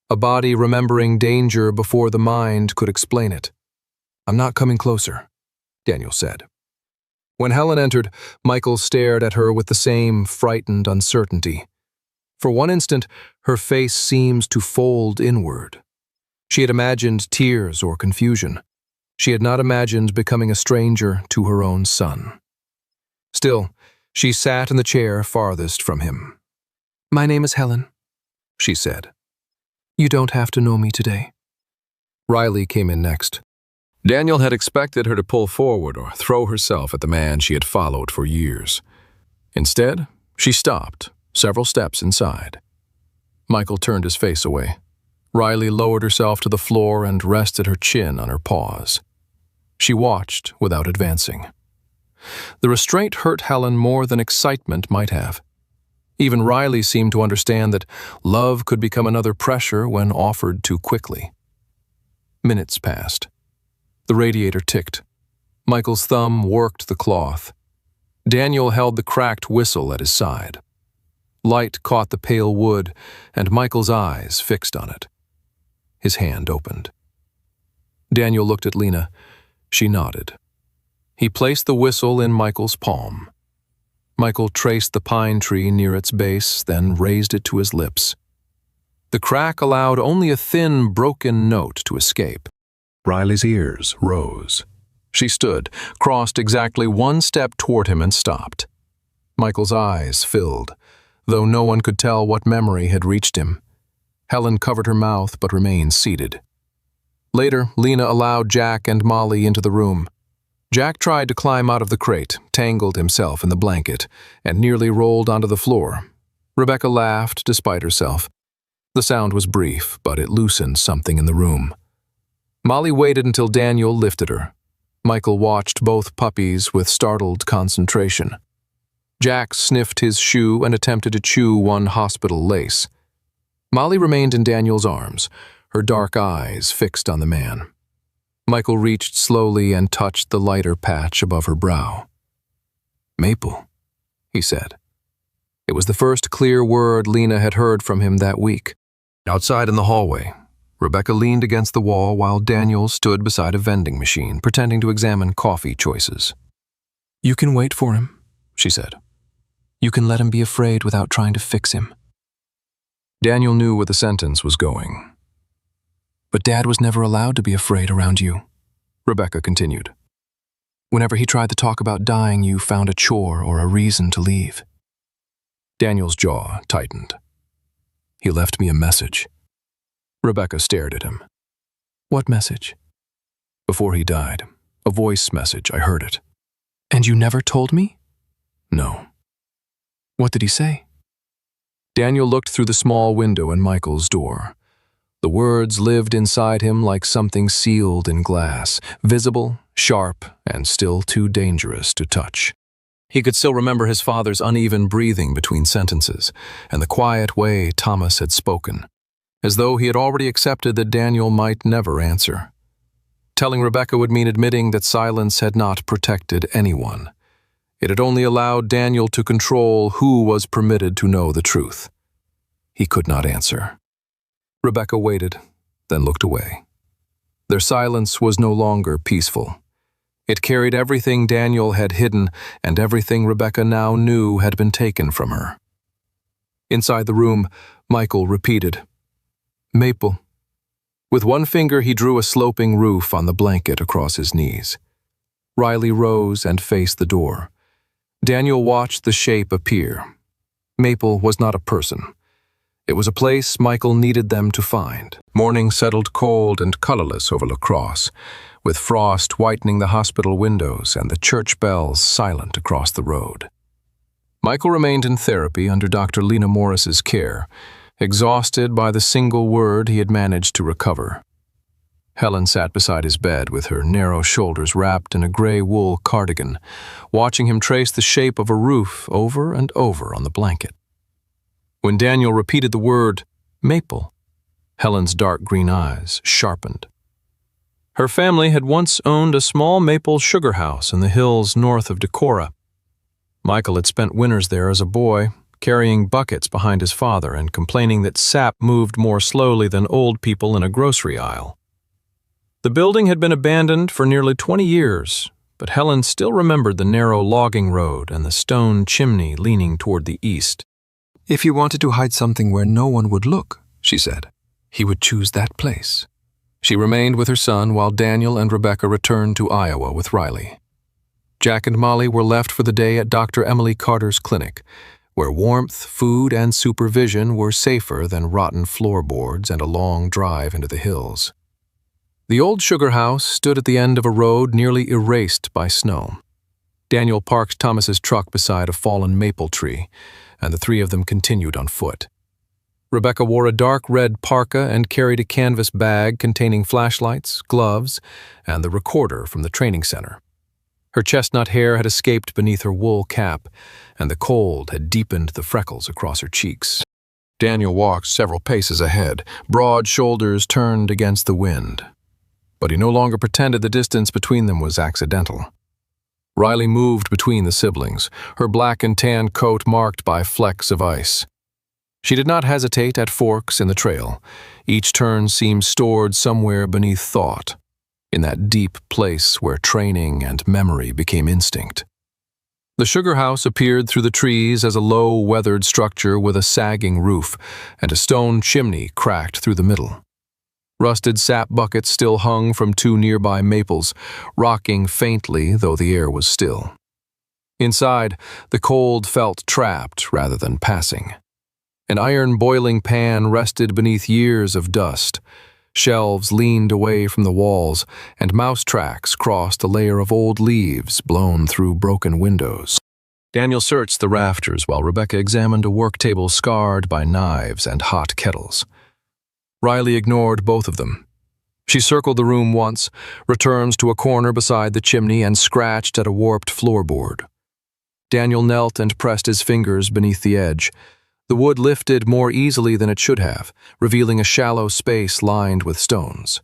a body remembering danger before the mind could explain it. I'm not coming closer, Daniel said. When Helen entered, Michael stared at her with the same frightened uncertainty. For one instant, her face seemed to fold inward. She had imagined tears or confusion. She had not imagined becoming a stranger to her own son. Still, she sat in the chair farthest from him. "My name is Helen," she said. "You don't have to know me today." Riley came in next. Daniel had expected her to pull forward or throw herself at the man she had followed for years. Instead, she stopped, several steps inside. Michael turned his face away. Riley lowered herself to the floor and rested her chin on her paws. She watched without advancing. The restraint hurt Helen more than excitement might have. Even Riley seemed to understand that love could become another pressure when offered too quickly. Minutes passed. The radiator ticked. Michael's thumb worked the cloth. Daniel held the cracked whistle at his side. Light caught the pale wood, and Michael's eyes fixed on it. His hand opened. Daniel looked at Lena. She nodded. He placed the whistle in Michael's palm. Michael traced the pine tree near its base, then raised it to his lips. The crack allowed only a thin, broken note to escape. Riley's ears rose. She stood, crossed exactly one step toward him and stopped. Michael's eyes filled, though no one could tell what memory had reached him. Helen covered her mouth but remained seated. Later, Lena allowed Jack and Molly into the room. Jack tried to climb out of the crate, tangled himself in the blanket, and nearly rolled onto the floor. Rebecca laughed despite herself. The sound was brief, but it loosened something in the room. Molly waited until Daniel lifted her. Michael watched both puppies with startled concentration. Jack sniffed his shoe and attempted to chew one hospital lace. Molly remained in Daniel's arms, her dark eyes fixed on the man. Michael reached slowly and touched the lighter patch above her brow. "Maple," he said. It was the first clear word Lena had heard from him that week. Outside in the hallway, Rebecca leaned against the wall while Daniel stood beside a vending machine, pretending to examine coffee choices. "You can wait for him," she said. "You can let him be afraid without trying to fix him." Daniel knew where the sentence was going. "But Dad was never allowed to be afraid around you," Rebecca continued. "Whenever he tried to talk about dying, you found a chore or a reason to leave." Daniel's jaw tightened. "He left me a message." Rebecca stared at him. "What message?" "Before he died. A voice message, I heard it." "And you never told me?" "No." "What did he say?" Daniel looked through the small window in Michael's door. The words lived inside him like something sealed in glass, visible, sharp, and still too dangerous to touch. He could still remember his father's uneven breathing between sentences, and the quiet way Thomas had spoken, as though he had already accepted that Daniel might never answer. Telling Rebecca would mean admitting that silence had not protected anyone. It had only allowed Daniel to control who was permitted to know the truth. He could not answer. Rebecca waited, then looked away. Their silence was no longer peaceful. It carried everything Daniel had hidden, and everything Rebecca now knew had been taken from her. Inside the room, Michael repeated, "Maple." With one finger he drew a sloping roof on the blanket across his knees. Riley rose and faced the door. Daniel watched the shape appear. Maple was not a person. It was a place Michael needed them to find. Morning settled cold and colorless over La Crosse, with frost whitening the hospital windows and the church bells silent across the road. Michael remained in therapy under Dr. Lena Morris's care, exhausted by the single word he had managed to recover. Helen sat beside his bed with her narrow shoulders wrapped in a gray wool cardigan, watching him trace the shape of a roof over and over on the blanket. When Daniel repeated the word, "Maple," Helen's dark green eyes sharpened. Her family had once owned a small maple sugar house in the hills north of Decorah. Michael had spent winters there as a boy, carrying buckets behind his father and complaining that sap moved more slowly than old people in a grocery aisle. The building had been abandoned for nearly 20 years, but Helen still remembered the narrow logging road and the stone chimney leaning toward the east. "If he wanted to hide something where no one would look," she said, "he would choose that place." She remained with her son while Daniel and Rebecca returned to Iowa with Riley. Jack and Molly were left for the day at Dr. Emily Carter's clinic, where warmth, food, and supervision were safer than rotten floorboards and a long drive into the hills. The old sugar house stood at the end of a road nearly erased by snow. Daniel parked Thomas's truck beside a fallen maple tree, and the three of them continued on foot. Rebecca wore a dark red parka and carried a canvas bag containing flashlights, gloves, and the recorder from the training center. Her chestnut hair had escaped beneath her wool cap, and the cold had deepened the freckles across her cheeks. Daniel walked several paces ahead, broad shoulders turned against the wind. But he no longer pretended the distance between them was accidental. Riley moved between the siblings, her black and tan coat marked by flecks of ice. She did not hesitate at forks in the trail. Each turn seemed stored somewhere beneath thought, in that deep place where training and memory became instinct. The sugar house appeared through the trees as a low, weathered structure with a sagging roof, and a stone chimney cracked through the middle. Rusted sap buckets still hung from two nearby maples, rocking faintly though the air was still. Inside, the cold felt trapped rather than passing. An iron boiling pan rested beneath years of dust. Shelves leaned away from the walls, and mouse tracks crossed a layer of old leaves blown through broken windows. Daniel searched the rafters while Rebecca examined a work table scarred by knives and hot kettles. Riley ignored both of them. She circled the room once, returned to a corner beside the chimney, and scratched at a warped floorboard. Daniel knelt and pressed his fingers beneath the edge. The wood lifted more easily than it should have, revealing a shallow space lined with stones.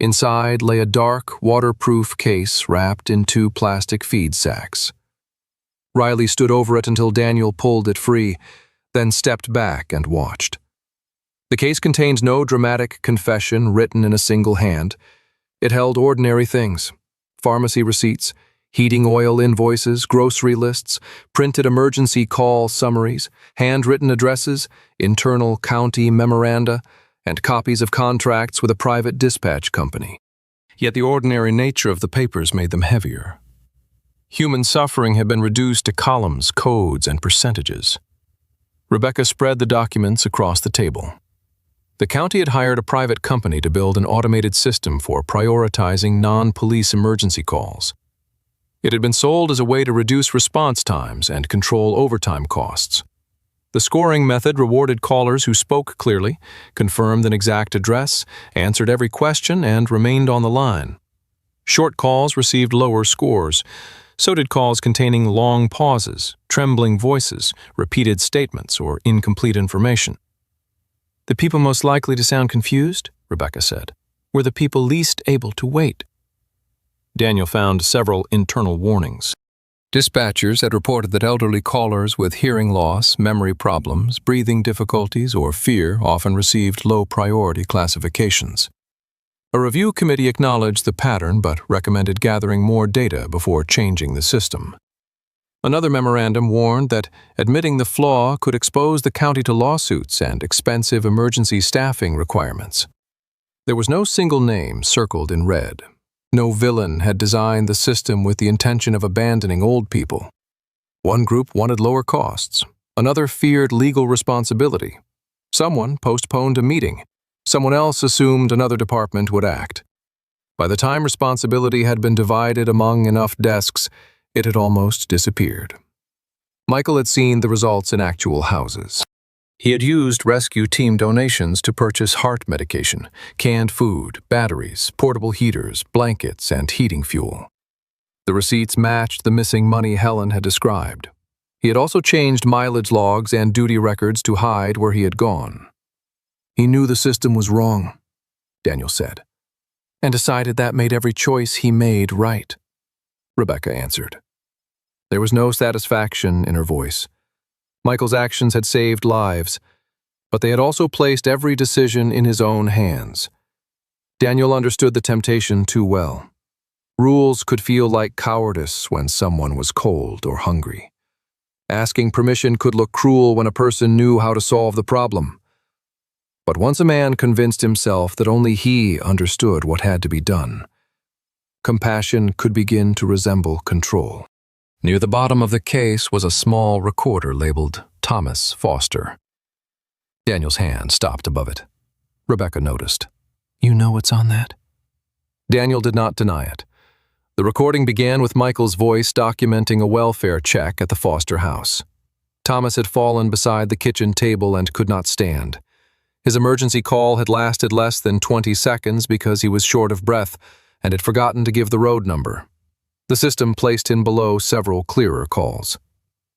Inside lay a dark, waterproof case wrapped in two plastic feed sacks. Riley stood over it until Daniel pulled it free, then stepped back and watched. The case contained no dramatic confession written in a single hand. It held ordinary things: pharmacy receipts, heating oil invoices, grocery lists, printed emergency call summaries, handwritten addresses, internal county memoranda, and copies of contracts with a private dispatch company. Yet the ordinary nature of the papers made them heavier. Human suffering had been reduced to columns, codes, and percentages. Rebecca spread the documents across the table. The county had hired a private company to build an automated system for prioritizing non-police emergency calls. It had been sold as a way to reduce response times and control overtime costs. The scoring method rewarded callers who spoke clearly, confirmed an exact address, answered every question, and remained on the line. Short calls received lower scores. So did calls containing long pauses, trembling voices, repeated statements, or incomplete information. The people most likely to sound confused, Rebecca said, were the people least able to wait. Daniel found several internal warnings. Dispatchers had reported that elderly callers with hearing loss, memory problems, breathing difficulties, or fear often received low-priority classifications. A review committee acknowledged the pattern but recommended gathering more data before changing the system. Another memorandum warned that admitting the flaw could expose the county to lawsuits and expensive emergency staffing requirements. There was no single name circled in red. No villain had designed the system with the intention of abandoning old people. One group wanted lower costs. Another feared legal responsibility. Someone postponed a meeting. Someone else assumed another department would act. By the time responsibility had been divided among enough desks, it had almost disappeared. Michael had seen the results in actual houses. He had used rescue team donations to purchase heart medication, canned food, batteries, portable heaters, blankets, and heating fuel. The receipts matched the missing money Helen had described. He had also changed mileage logs and duty records to hide where he had gone. He knew the system was wrong, Daniel said, and decided that made every choice he made right. Rebecca answered. There was no satisfaction in her voice. Michael's actions had saved lives, but they had also placed every decision in his own hands. Daniel understood the temptation too well. Rules could feel like cowardice when someone was cold or hungry. Asking permission could look cruel when a person knew how to solve the problem. But once a man convinced himself that only he understood what had to be done, compassion could begin to resemble control. Near the bottom of the case was a small recorder labeled Thomas Foster. Daniel's hand stopped above it. Rebecca noticed. "You know what's on that?" Daniel did not deny it. The recording began with Michael's voice documenting a welfare check at the Foster house. Thomas had fallen beside the kitchen table and could not stand. His emergency call had lasted less than 20 seconds because he was short of breath and had forgotten to give the road number. The system placed him below several clearer calls.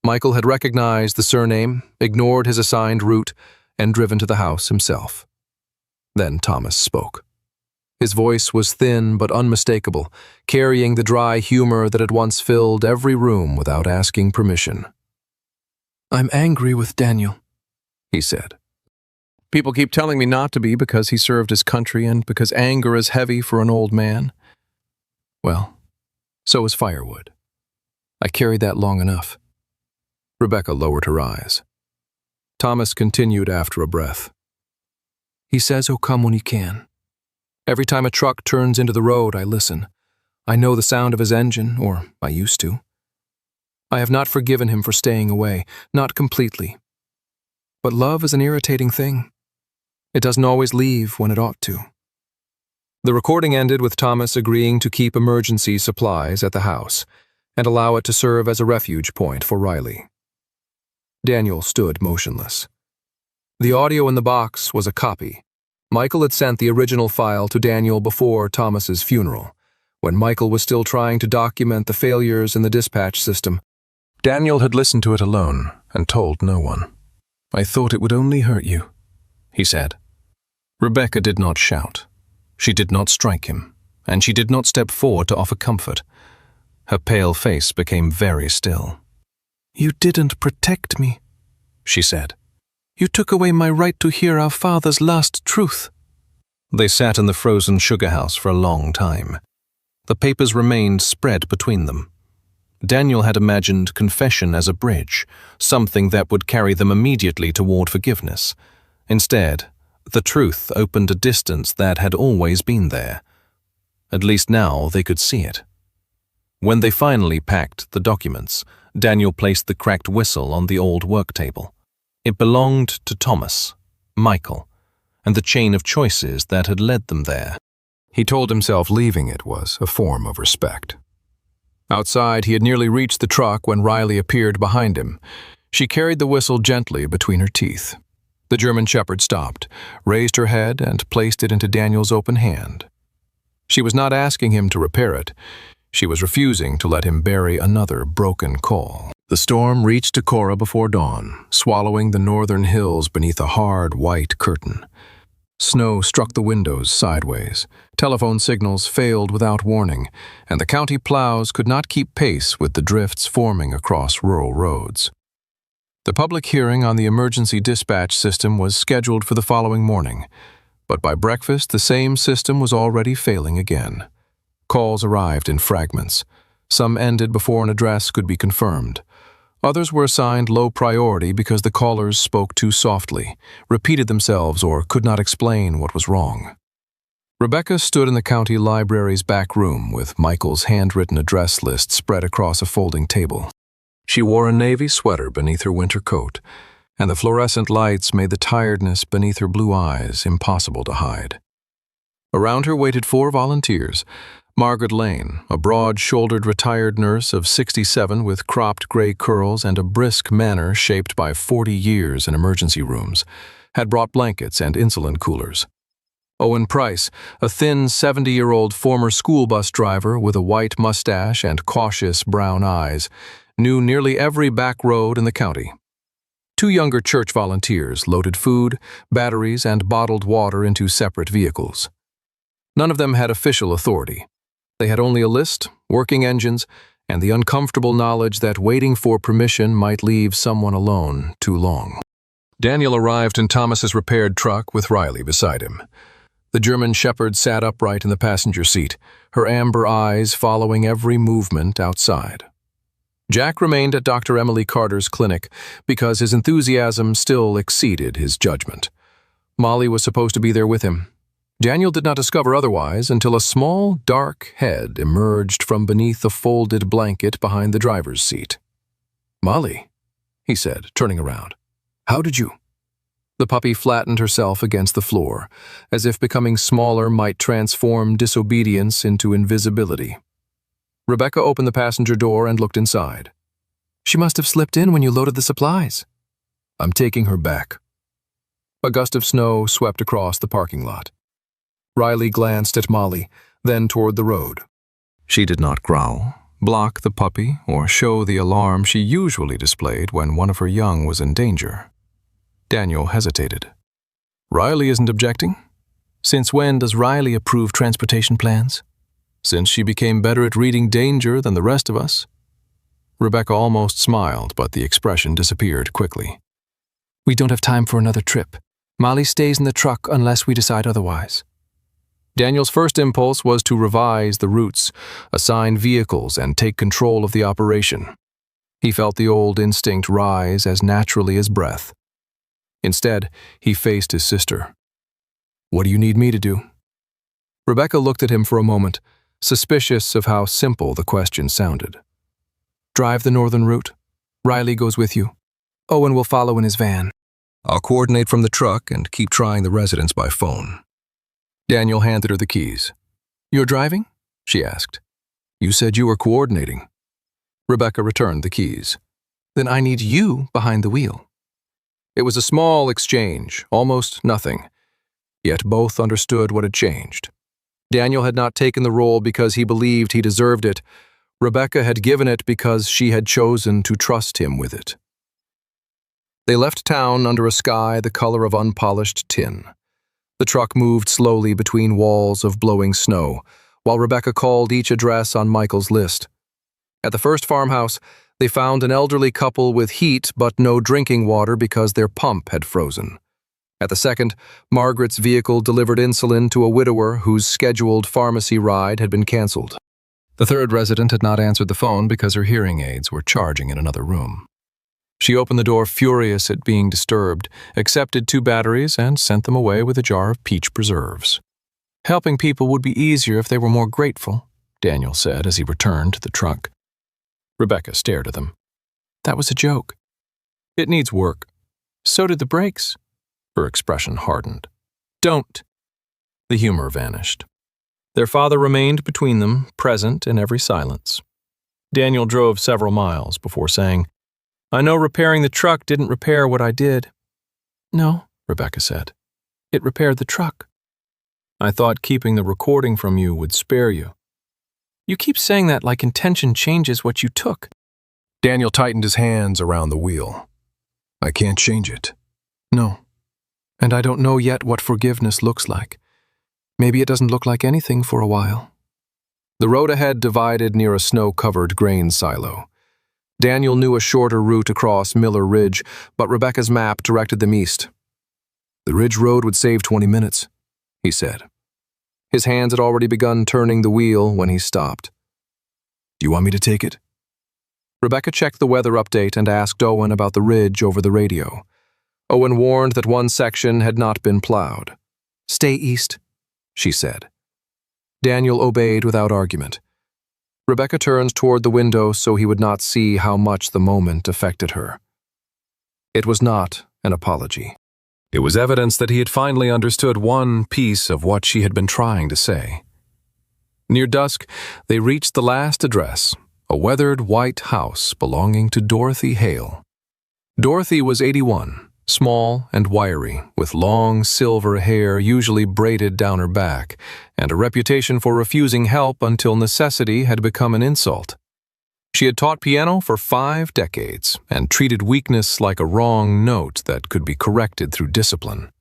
Michael had recognized the surname, ignored his assigned route, and driven to the house himself. Then Thomas spoke. His voice was thin but unmistakable, carrying the dry humor that had once filled every room without asking permission. "I'm angry with Daniel," he said. "People keep telling me not to be because he served his country and because anger is heavy for an old man. Well, so is firewood. I carried that long enough." Rebecca lowered her eyes. Thomas continued after a breath. "He says he'll come when he can. Every time a truck turns into the road, I listen. I know the sound of his engine, or I used to. I have not forgiven him for staying away, not completely. But love is an irritating thing. It doesn't always leave when it ought to." The recording ended with Thomas agreeing to keep emergency supplies at the house and allow it to serve as a refuge point for Riley. Daniel stood motionless. The audio in the box was a copy. Michael had sent the original file to Daniel before Thomas's funeral, when Michael was still trying to document the failures in the dispatch system. Daniel had listened to it alone and told no one. "I thought it would only hurt you," he said. Rebecca did not shout. She did not strike him, and she did not step forward to offer comfort. Her pale face became very still. "You didn't protect me," she said. "You took away my right to hear our father's last truth." They sat in the frozen sugar house for a long time. The papers remained spread between them. Daniel had imagined confession as a bridge, something that would carry them immediately toward forgiveness. Instead, the truth opened a distance that had always been there. At least now they could see it. When they finally packed the documents, Daniel placed the cracked whistle on the old work table. It belonged to Thomas, Michael, and the chain of choices that had led them there. He told himself leaving it was a form of respect. Outside, he had nearly reached the truck when Riley appeared behind him. She carried the whistle gently between her teeth. The German Shepherd stopped, raised her head, and placed it into Daniel's open hand. She was not asking him to repair it. She was refusing to let him bury another broken call. The storm reached Decorah before dawn, swallowing the northern hills beneath a hard white curtain. Snow struck the windows sideways. Telephone signals failed without warning, and the county plows could not keep pace with the drifts forming across rural roads. The public hearing on the emergency dispatch system was scheduled for the following morning, but by breakfast the same system was already failing again. Calls arrived in fragments. Some ended before an address could be confirmed. Others were assigned low priority because the callers spoke too softly, repeated themselves, or could not explain what was wrong. Rebecca stood in the county library's back room with Michael's handwritten address list spread across a folding table. She wore a navy sweater beneath her winter coat, and the fluorescent lights made the tiredness beneath her blue eyes impossible to hide. Around her waited 4 volunteers. Margaret Lane, a broad-shouldered retired nurse of 67 with cropped gray curls and a brisk manner shaped by 40 years in emergency rooms, had brought blankets and insulin coolers. Owen Price, a thin 70-year-old former school bus driver with a white mustache and cautious brown eyes, knew nearly every back road in the county. 2 younger church volunteers loaded food, batteries, and bottled water into separate vehicles. None of them had official authority. They had only a list, working engines, and the uncomfortable knowledge that waiting for permission might leave someone alone too long. Daniel arrived in Thomas's repaired truck with Riley beside him. The German Shepherd sat upright in the passenger seat, her amber eyes following every movement outside. Jack remained at Dr. Emily Carter's clinic because his enthusiasm still exceeded his judgment. Molly was supposed to be there with him. Daniel did not discover otherwise until a small, dark head emerged from beneath a folded blanket behind the driver's seat. "Molly," he said, turning around. "How did you—" The puppy flattened herself against the floor, as if becoming smaller might transform disobedience into invisibility. Rebecca opened the passenger door and looked inside. "She must have slipped in when you loaded the supplies." "I'm taking her back." A gust of snow swept across the parking lot. Riley glanced at Molly, then toward the road. She did not growl, block the puppy, or show the alarm she usually displayed when one of her young was in danger. Daniel hesitated. "Riley isn't objecting? Since when does Riley approve transportation plans? Since she became better at reading danger than the rest of us?" Rebecca almost smiled, but the expression disappeared quickly. "We don't have time for another trip. Molly stays in the truck unless we decide otherwise." Daniel's first impulse was to revise the routes, assign vehicles, and take control of the operation. He felt the old instinct rise as naturally as breath. Instead, he faced his sister. "What do you need me to do?" Rebecca looked at him for a moment, suspicious of how simple the question sounded. "Drive the northern route. Riley goes with you. Owen will follow in his van. I'll coordinate from the truck and keep trying the residence by phone." Daniel handed her the keys. "You're driving?" she asked. "You said you were coordinating." Rebecca returned the keys. "Then I need you behind the wheel." It was a small exchange, almost nothing. Yet both understood what had changed. Daniel had not taken the role because he believed he deserved it. Rebecca had given it because she had chosen to trust him with it. They left town under a sky the color of unpolished tin. The truck moved slowly between walls of blowing snow, while Rebecca called each address on Michael's list. At the first farmhouse, they found an elderly couple with heat but no drinking water because their pump had frozen. At the second, Margaret's vehicle delivered insulin to a widower whose scheduled pharmacy ride had been canceled. The third resident had not answered the phone because her hearing aids were charging in another room. She opened the door furious at being disturbed, accepted 2 batteries, and sent them away with a jar of peach preserves. "Helping people would be easier if they were more grateful," Daniel said as he returned to the truck. Rebecca stared at them. "That was a joke." "It needs work." "So did the brakes." Her expression hardened. "Don't." The humor vanished. Their father remained between them, present in every silence. Daniel drove several miles before saying, "I know repairing the truck didn't repair what I did." "No," Rebecca said. "It repaired the truck." "I thought keeping the recording from you would spare you." "You keep saying that like intention changes what you took." Daniel tightened his hands around the wheel. "I can't change it." "No. And I don't know yet what forgiveness looks like. Maybe it doesn't look like anything for a while." The road ahead divided near a snow-covered grain silo. Daniel knew a shorter route across Miller Ridge, but Rebecca's map directed them east. "The Ridge Road would save 20 minutes, he said. His hands had already begun turning the wheel when he stopped. "Do you want me to take it?" Rebecca checked the weather update and asked Owen about the ridge over the radio. Owen warned that one section had not been plowed. "Stay east," she said. Daniel obeyed without argument. Rebecca turned toward the window so he would not see how much the moment affected her. It was not an apology. It was evidence that he had finally understood one piece of what she had been trying to say. Near dusk, they reached the last address, a weathered white house belonging to Dorothy Hale. Dorothy was 81, small and wiry, with long silver hair usually braided down her back, and a reputation for refusing help until necessity had become an insult. She had taught piano for 5 decades and treated weakness like a wrong note that could be corrected through discipline.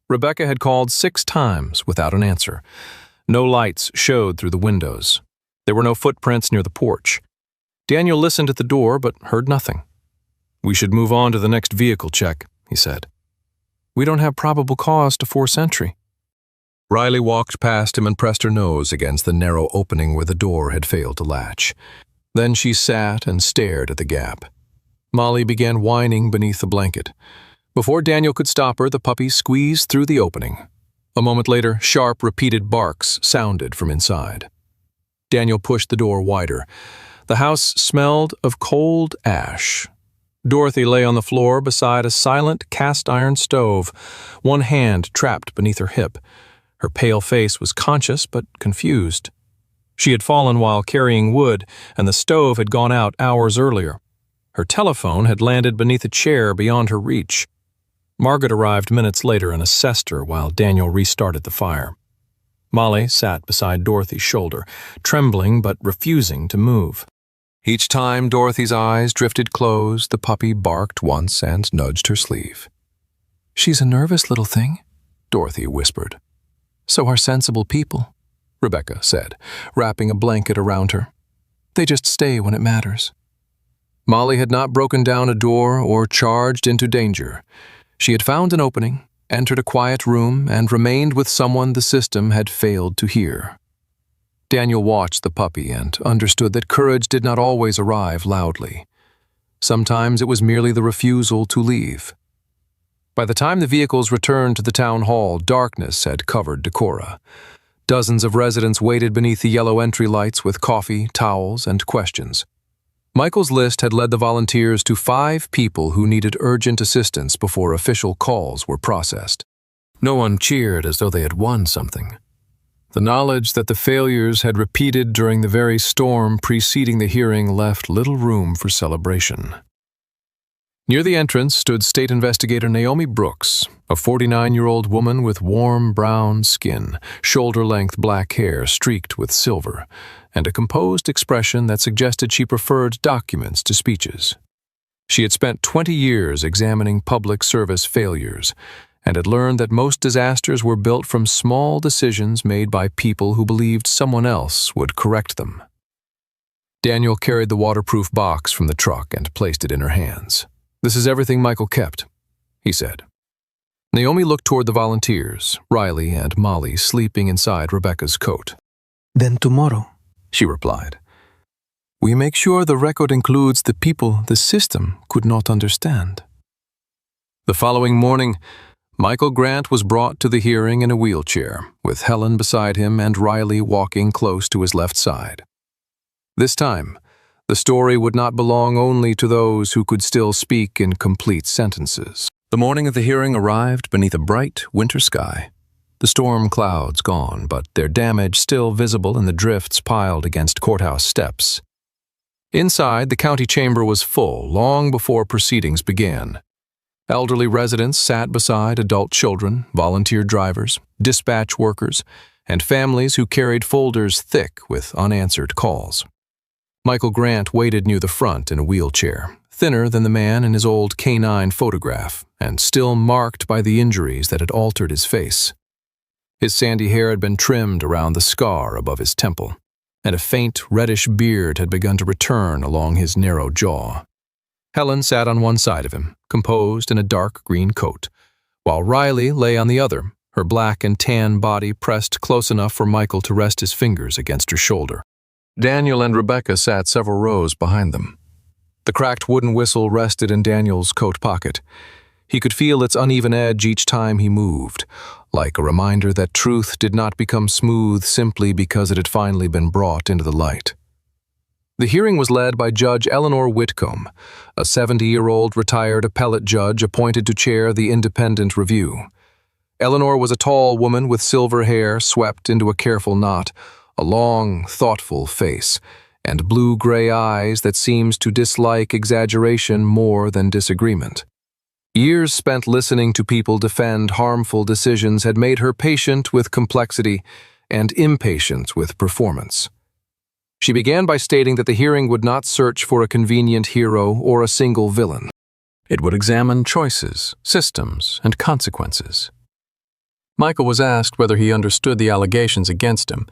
Rebecca had called 6 times without an answer. No lights showed through the windows. There were no footprints near the porch. Daniel listened at the door but heard nothing. "We should move on to the next vehicle check," he said. "We don't have probable cause to force entry." Riley walked past him and pressed her nose against the narrow opening where the door had failed to latch. Then she sat and stared at the gap. Molly began whining beneath the blanket. Before Daniel could stop her, the puppy squeezed through the opening. A moment later, sharp, repeated barks sounded from inside. Daniel pushed the door wider. The house smelled of cold ash. Dorothy lay on the floor beside a silent cast-iron stove, one hand trapped beneath her hip. Her pale face was conscious but confused. She had fallen while carrying wood, and the stove had gone out hours earlier. Her telephone had landed beneath a chair beyond her reach. Margaret arrived minutes later and assessed her while Daniel restarted the fire. Molly sat beside Dorothy's shoulder, trembling but refusing to move. Each time Dorothy's eyes drifted closed, the puppy barked once and nudged her sleeve. "She's a nervous little thing," Dorothy whispered. "So are sensible people," Rebecca said, wrapping a blanket around her. "They just stay when it matters." Molly had not broken down a door or charged into danger. She had found an opening, entered a quiet room, and remained with someone the system had failed to hear. Daniel watched the puppy and understood that courage did not always arrive loudly. Sometimes it was merely the refusal to leave. By the time the vehicles returned to the town hall, darkness had covered Decorah. Dozens of residents waited beneath the yellow entry lights with coffee, towels, and questions. Michael's list had led the volunteers to 5 people who needed urgent assistance before official calls were processed. No one cheered as though they had won something. The knowledge that the failures had repeated during the very storm preceding the hearing left little room for celebration. Near the entrance stood State Investigator Naomi Brooks, a 49-year-old woman with warm brown skin, shoulder-length black hair streaked with silver, and a composed expression that suggested she preferred documents to speeches. She had spent 20 years examining public service failures, and had learned that most disasters were built from small decisions made by people who believed someone else would correct them. Daniel carried the waterproof box from the truck and placed it in her hands. "This is everything Michael kept," he said. Naomi looked toward the volunteers, Riley and Molly sleeping inside Rebecca's coat. "Then tomorrow," she replied, "we make sure the record includes the people the system could not understand." The following morning, Michael Grant was brought to the hearing in a wheelchair, with Helen beside him and Riley walking close to his left side. This time, the story would not belong only to those who could still speak in complete sentences. The morning of the hearing arrived beneath a bright winter sky. The storm clouds gone, but their damage still visible in the drifts piled against courthouse steps. Inside, the county chamber was full long before proceedings began. Elderly residents sat beside adult children, volunteer drivers, dispatch workers, and families who carried folders thick with unanswered calls. Michael Grant waited near the front in a wheelchair, thinner than the man in his old canine photograph, and still marked by the injuries that had altered his face. His sandy hair had been trimmed around the scar above his temple, and a faint reddish beard had begun to return along his narrow jaw. Helen sat on one side of him, composed in a dark green coat, while Riley lay on the other, her black and tan body pressed close enough for Michael to rest his fingers against her shoulder. Daniel and Rebecca sat several rows behind them. The cracked wooden whistle rested in Daniel's coat pocket. He could feel its uneven edge each time he moved, like a reminder that truth did not become smooth simply because it had finally been brought into the light. The hearing was led by Judge Eleanor Whitcomb, a 70-year-old retired appellate judge appointed to chair the independent review. Eleanor was a tall woman with silver hair swept into a careful knot, a long, thoughtful face, and blue-gray eyes that seemed to dislike exaggeration more than disagreement. Years spent listening to people defend harmful decisions had made her patient with complexity and impatient with performance. She began by stating that the hearing would not search for a convenient hero or a single villain. It would examine choices, systems, and consequences. Michael was asked whether he understood the allegations against him.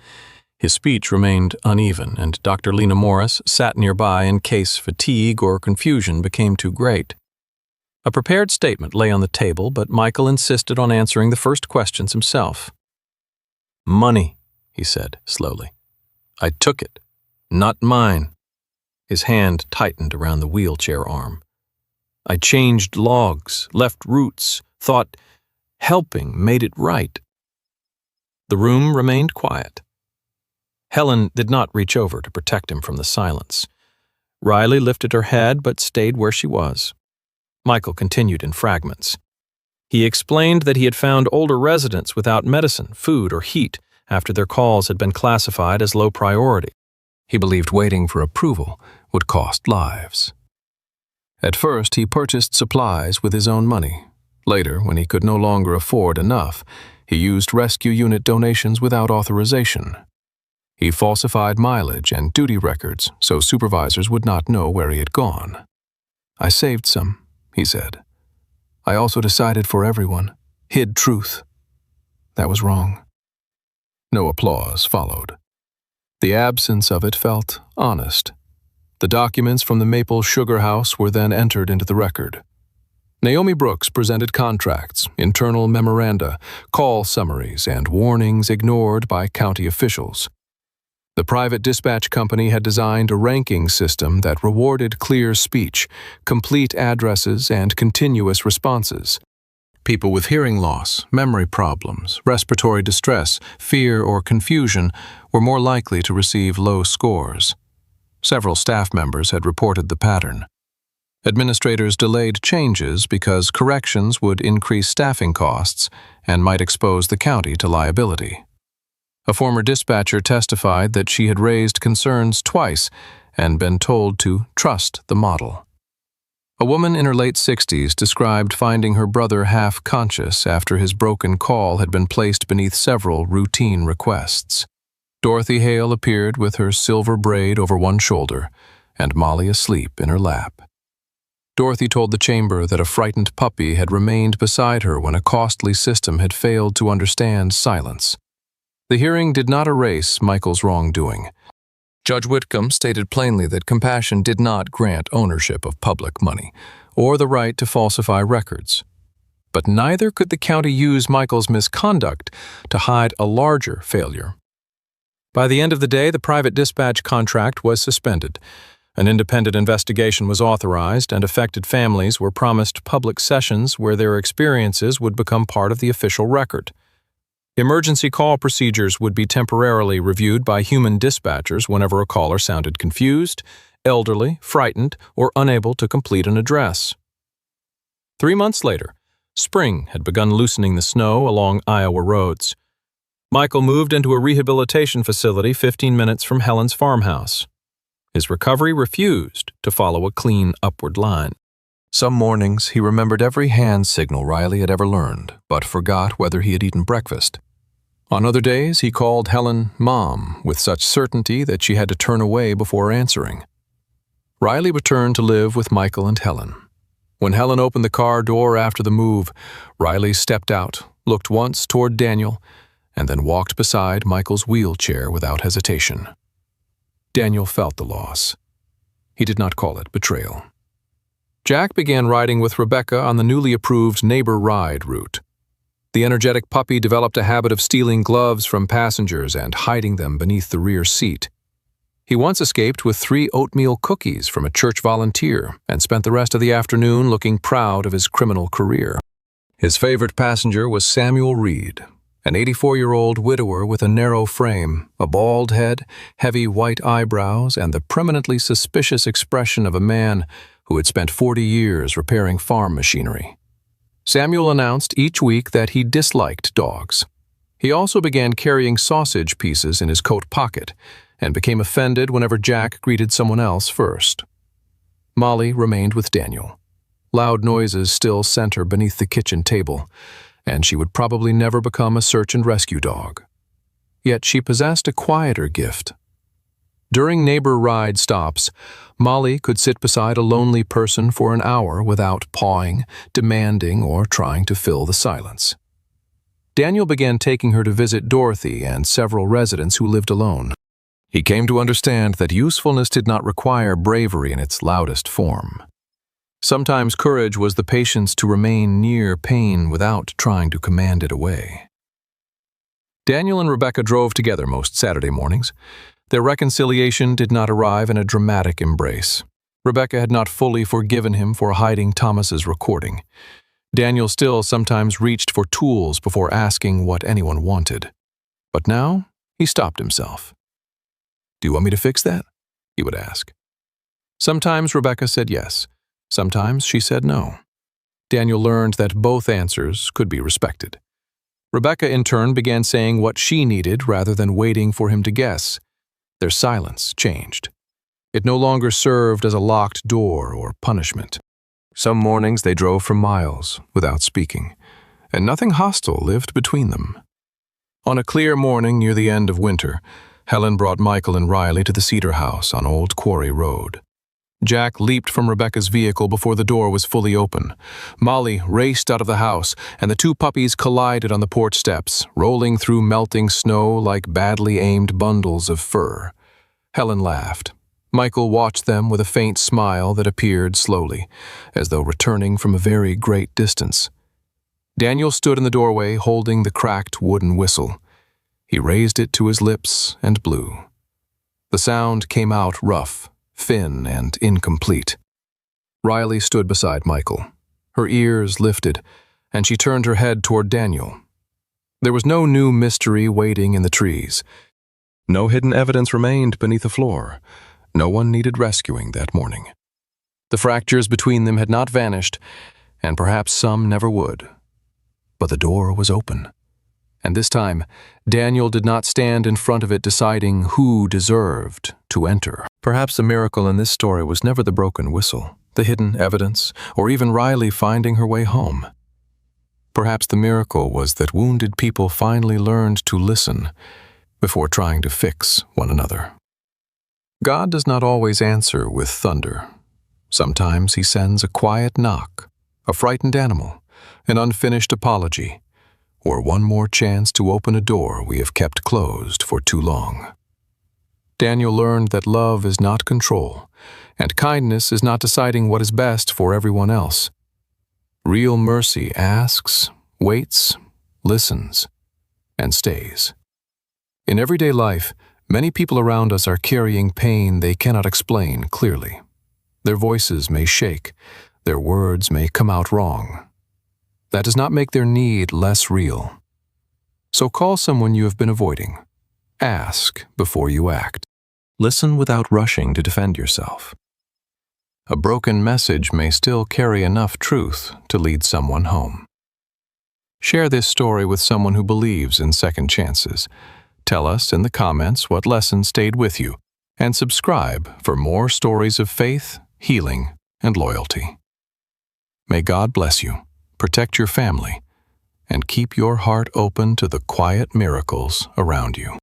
His speech remained uneven, and Dr. Lena Morris sat nearby in case fatigue or confusion became too great. A prepared statement lay on the table, but Michael insisted on answering the first questions himself. "Money," he said slowly. "I took it. Not mine." His hand tightened around the wheelchair arm. I changed logs, left roots, thought helping made it right. The room remained quiet. Helen did not reach over to protect him from the silence. Riley lifted her head but stayed where she was. Michael continued in fragments. He explained that he had found older residents without medicine, food, or heat after their calls had been classified as low priority. He believed waiting for approval would cost lives. At first, he purchased supplies with his own money. Later, when he could no longer afford enough, he used rescue unit donations without authorization. He falsified mileage and duty records so supervisors would not know where he had gone. "I saved some," he said. "I also decided for everyone, hid truth. That was wrong." No applause followed. The absence of it felt honest. The documents from the Maple Sugar House were then entered into the record. Naomi Brooks presented contracts, internal memoranda, call summaries, and warnings ignored by county officials. The private dispatch company had designed a ranking system that rewarded clear speech, complete addresses, and continuous responses. People with hearing loss, memory problems, respiratory distress, fear, or confusion were more likely to receive low scores. Several staff members had reported the pattern. Administrators delayed changes because corrections would increase staffing costs and might expose the county to liability. A former dispatcher testified that she had raised concerns twice and been told to trust the model. A woman in her late 60s described finding her brother half-conscious after his broken call had been placed beneath several routine requests. Dorothy Hale appeared with her silver braid over one shoulder and Molly asleep in her lap. Dorothy told the chamber that a frightened puppy had remained beside her when a costly system had failed to understand silence. The hearing did not erase Michael's wrongdoing. Judge Whitcomb stated plainly that compassion did not grant ownership of public money or the right to falsify records. But neither could the county use Michael's misconduct to hide a larger failure. By the end of the day, the private dispatch contract was suspended. An independent investigation was authorized, and affected families were promised public sessions where their experiences would become part of the official record. Emergency call procedures would be temporarily reviewed by human dispatchers whenever a caller sounded confused, elderly, frightened, or unable to complete an address. 3 months later, spring had begun loosening the snow along Iowa roads. Michael moved into a rehabilitation facility 15 minutes from Helen's farmhouse. His recovery refused to follow a clean upward line. Some mornings he remembered every hand signal Riley had ever learned, but forgot whether he had eaten breakfast. On other days, he called Helen Mom with such certainty that she had to turn away before answering. Riley returned to live with Michael and Helen. When Helen opened the car door after the move, Riley stepped out, looked once toward Daniel, and then walked beside Michael's wheelchair without hesitation. Daniel felt the loss. He did not call it betrayal. Jack began riding with Rebecca on the newly approved neighbor ride route. The energetic puppy developed a habit of stealing gloves from passengers and hiding them beneath the rear seat. He once escaped with 3 oatmeal cookies from a church volunteer and spent the rest of the afternoon looking proud of his criminal career. His favorite passenger was Samuel Reed, an 84-year-old widower with a narrow frame, a bald head, heavy white eyebrows, and the permanently suspicious expression of a man who had spent 40 years repairing farm machinery. Samuel announced each week that he disliked dogs. He also began carrying sausage pieces in his coat pocket and became offended whenever Jack greeted someone else first. Molly remained with Daniel. Loud noises still sent her beneath the kitchen table, and she would probably never become a search and rescue dog. Yet she possessed a quieter gift. During neighbor ride stops, Molly could sit beside a lonely person for an hour without pawing, demanding, or trying to fill the silence. Daniel began taking her to visit Dorothy and several residents who lived alone. He came to understand that usefulness did not require bravery in its loudest form. Sometimes courage was the patience to remain near pain without trying to command it away. Daniel and Rebecca drove together most Saturday mornings. Their reconciliation did not arrive in a dramatic embrace. Rebecca had not fully forgiven him for hiding Thomas's recording. Daniel still sometimes reached for tools before asking what anyone wanted. But now, he stopped himself. "Do you want me to fix that?" he would ask. Sometimes Rebecca said yes. Sometimes she said no. Daniel learned that both answers could be respected. Rebecca, in turn, began saying what she needed rather than waiting for him to guess. Their silence changed. It no longer served as a locked door or punishment. Some mornings they drove for miles without speaking, and nothing hostile lived between them. On a clear morning near the end of winter, Helen brought Michael and Riley to the Cedar House on Old Quarry Road. Jack leaped from Rebecca's vehicle before the door was fully open. Molly raced out of the house, and the two puppies collided on the porch steps, rolling through melting snow like badly aimed bundles of fur. Helen laughed. Michael watched them with a faint smile that appeared slowly, as though returning from a very great distance. Daniel stood in the doorway holding the cracked wooden whistle. He raised it to his lips and blew. The sound came out rough, thin, and incomplete. Riley stood beside Michael. Her ears lifted, and she turned her head toward Daniel. There was no new mystery waiting in the trees. No hidden evidence remained beneath the floor. No one needed rescuing that morning. The fractures between them had not vanished, and perhaps some never would. But the door was open. And this time, Daniel did not stand in front of it deciding who deserved to enter. Perhaps the miracle in this story was never the broken whistle, the hidden evidence, or even Riley finding her way home. Perhaps the miracle was that wounded people finally learned to listen before trying to fix one another. God does not always answer with thunder. Sometimes he sends a quiet knock, a frightened animal, an unfinished apology, or one more chance to open a door we have kept closed for too long. Daniel learned that love is not control, and kindness is not deciding what is best for everyone else. Real mercy asks, waits, listens, and stays. In everyday life, many people around us are carrying pain they cannot explain clearly. Their voices may shake, their words may come out wrong. That does not make their need less real. So call someone you have been avoiding. Ask before you act. Listen without rushing to defend yourself. A broken message may still carry enough truth to lead someone home. Share this story with someone who believes in second chances. Tell us in the comments what lesson stayed with you, and subscribe for more stories of faith, healing, and loyalty. May God bless you, protect your family, and keep your heart open to the quiet miracles around you.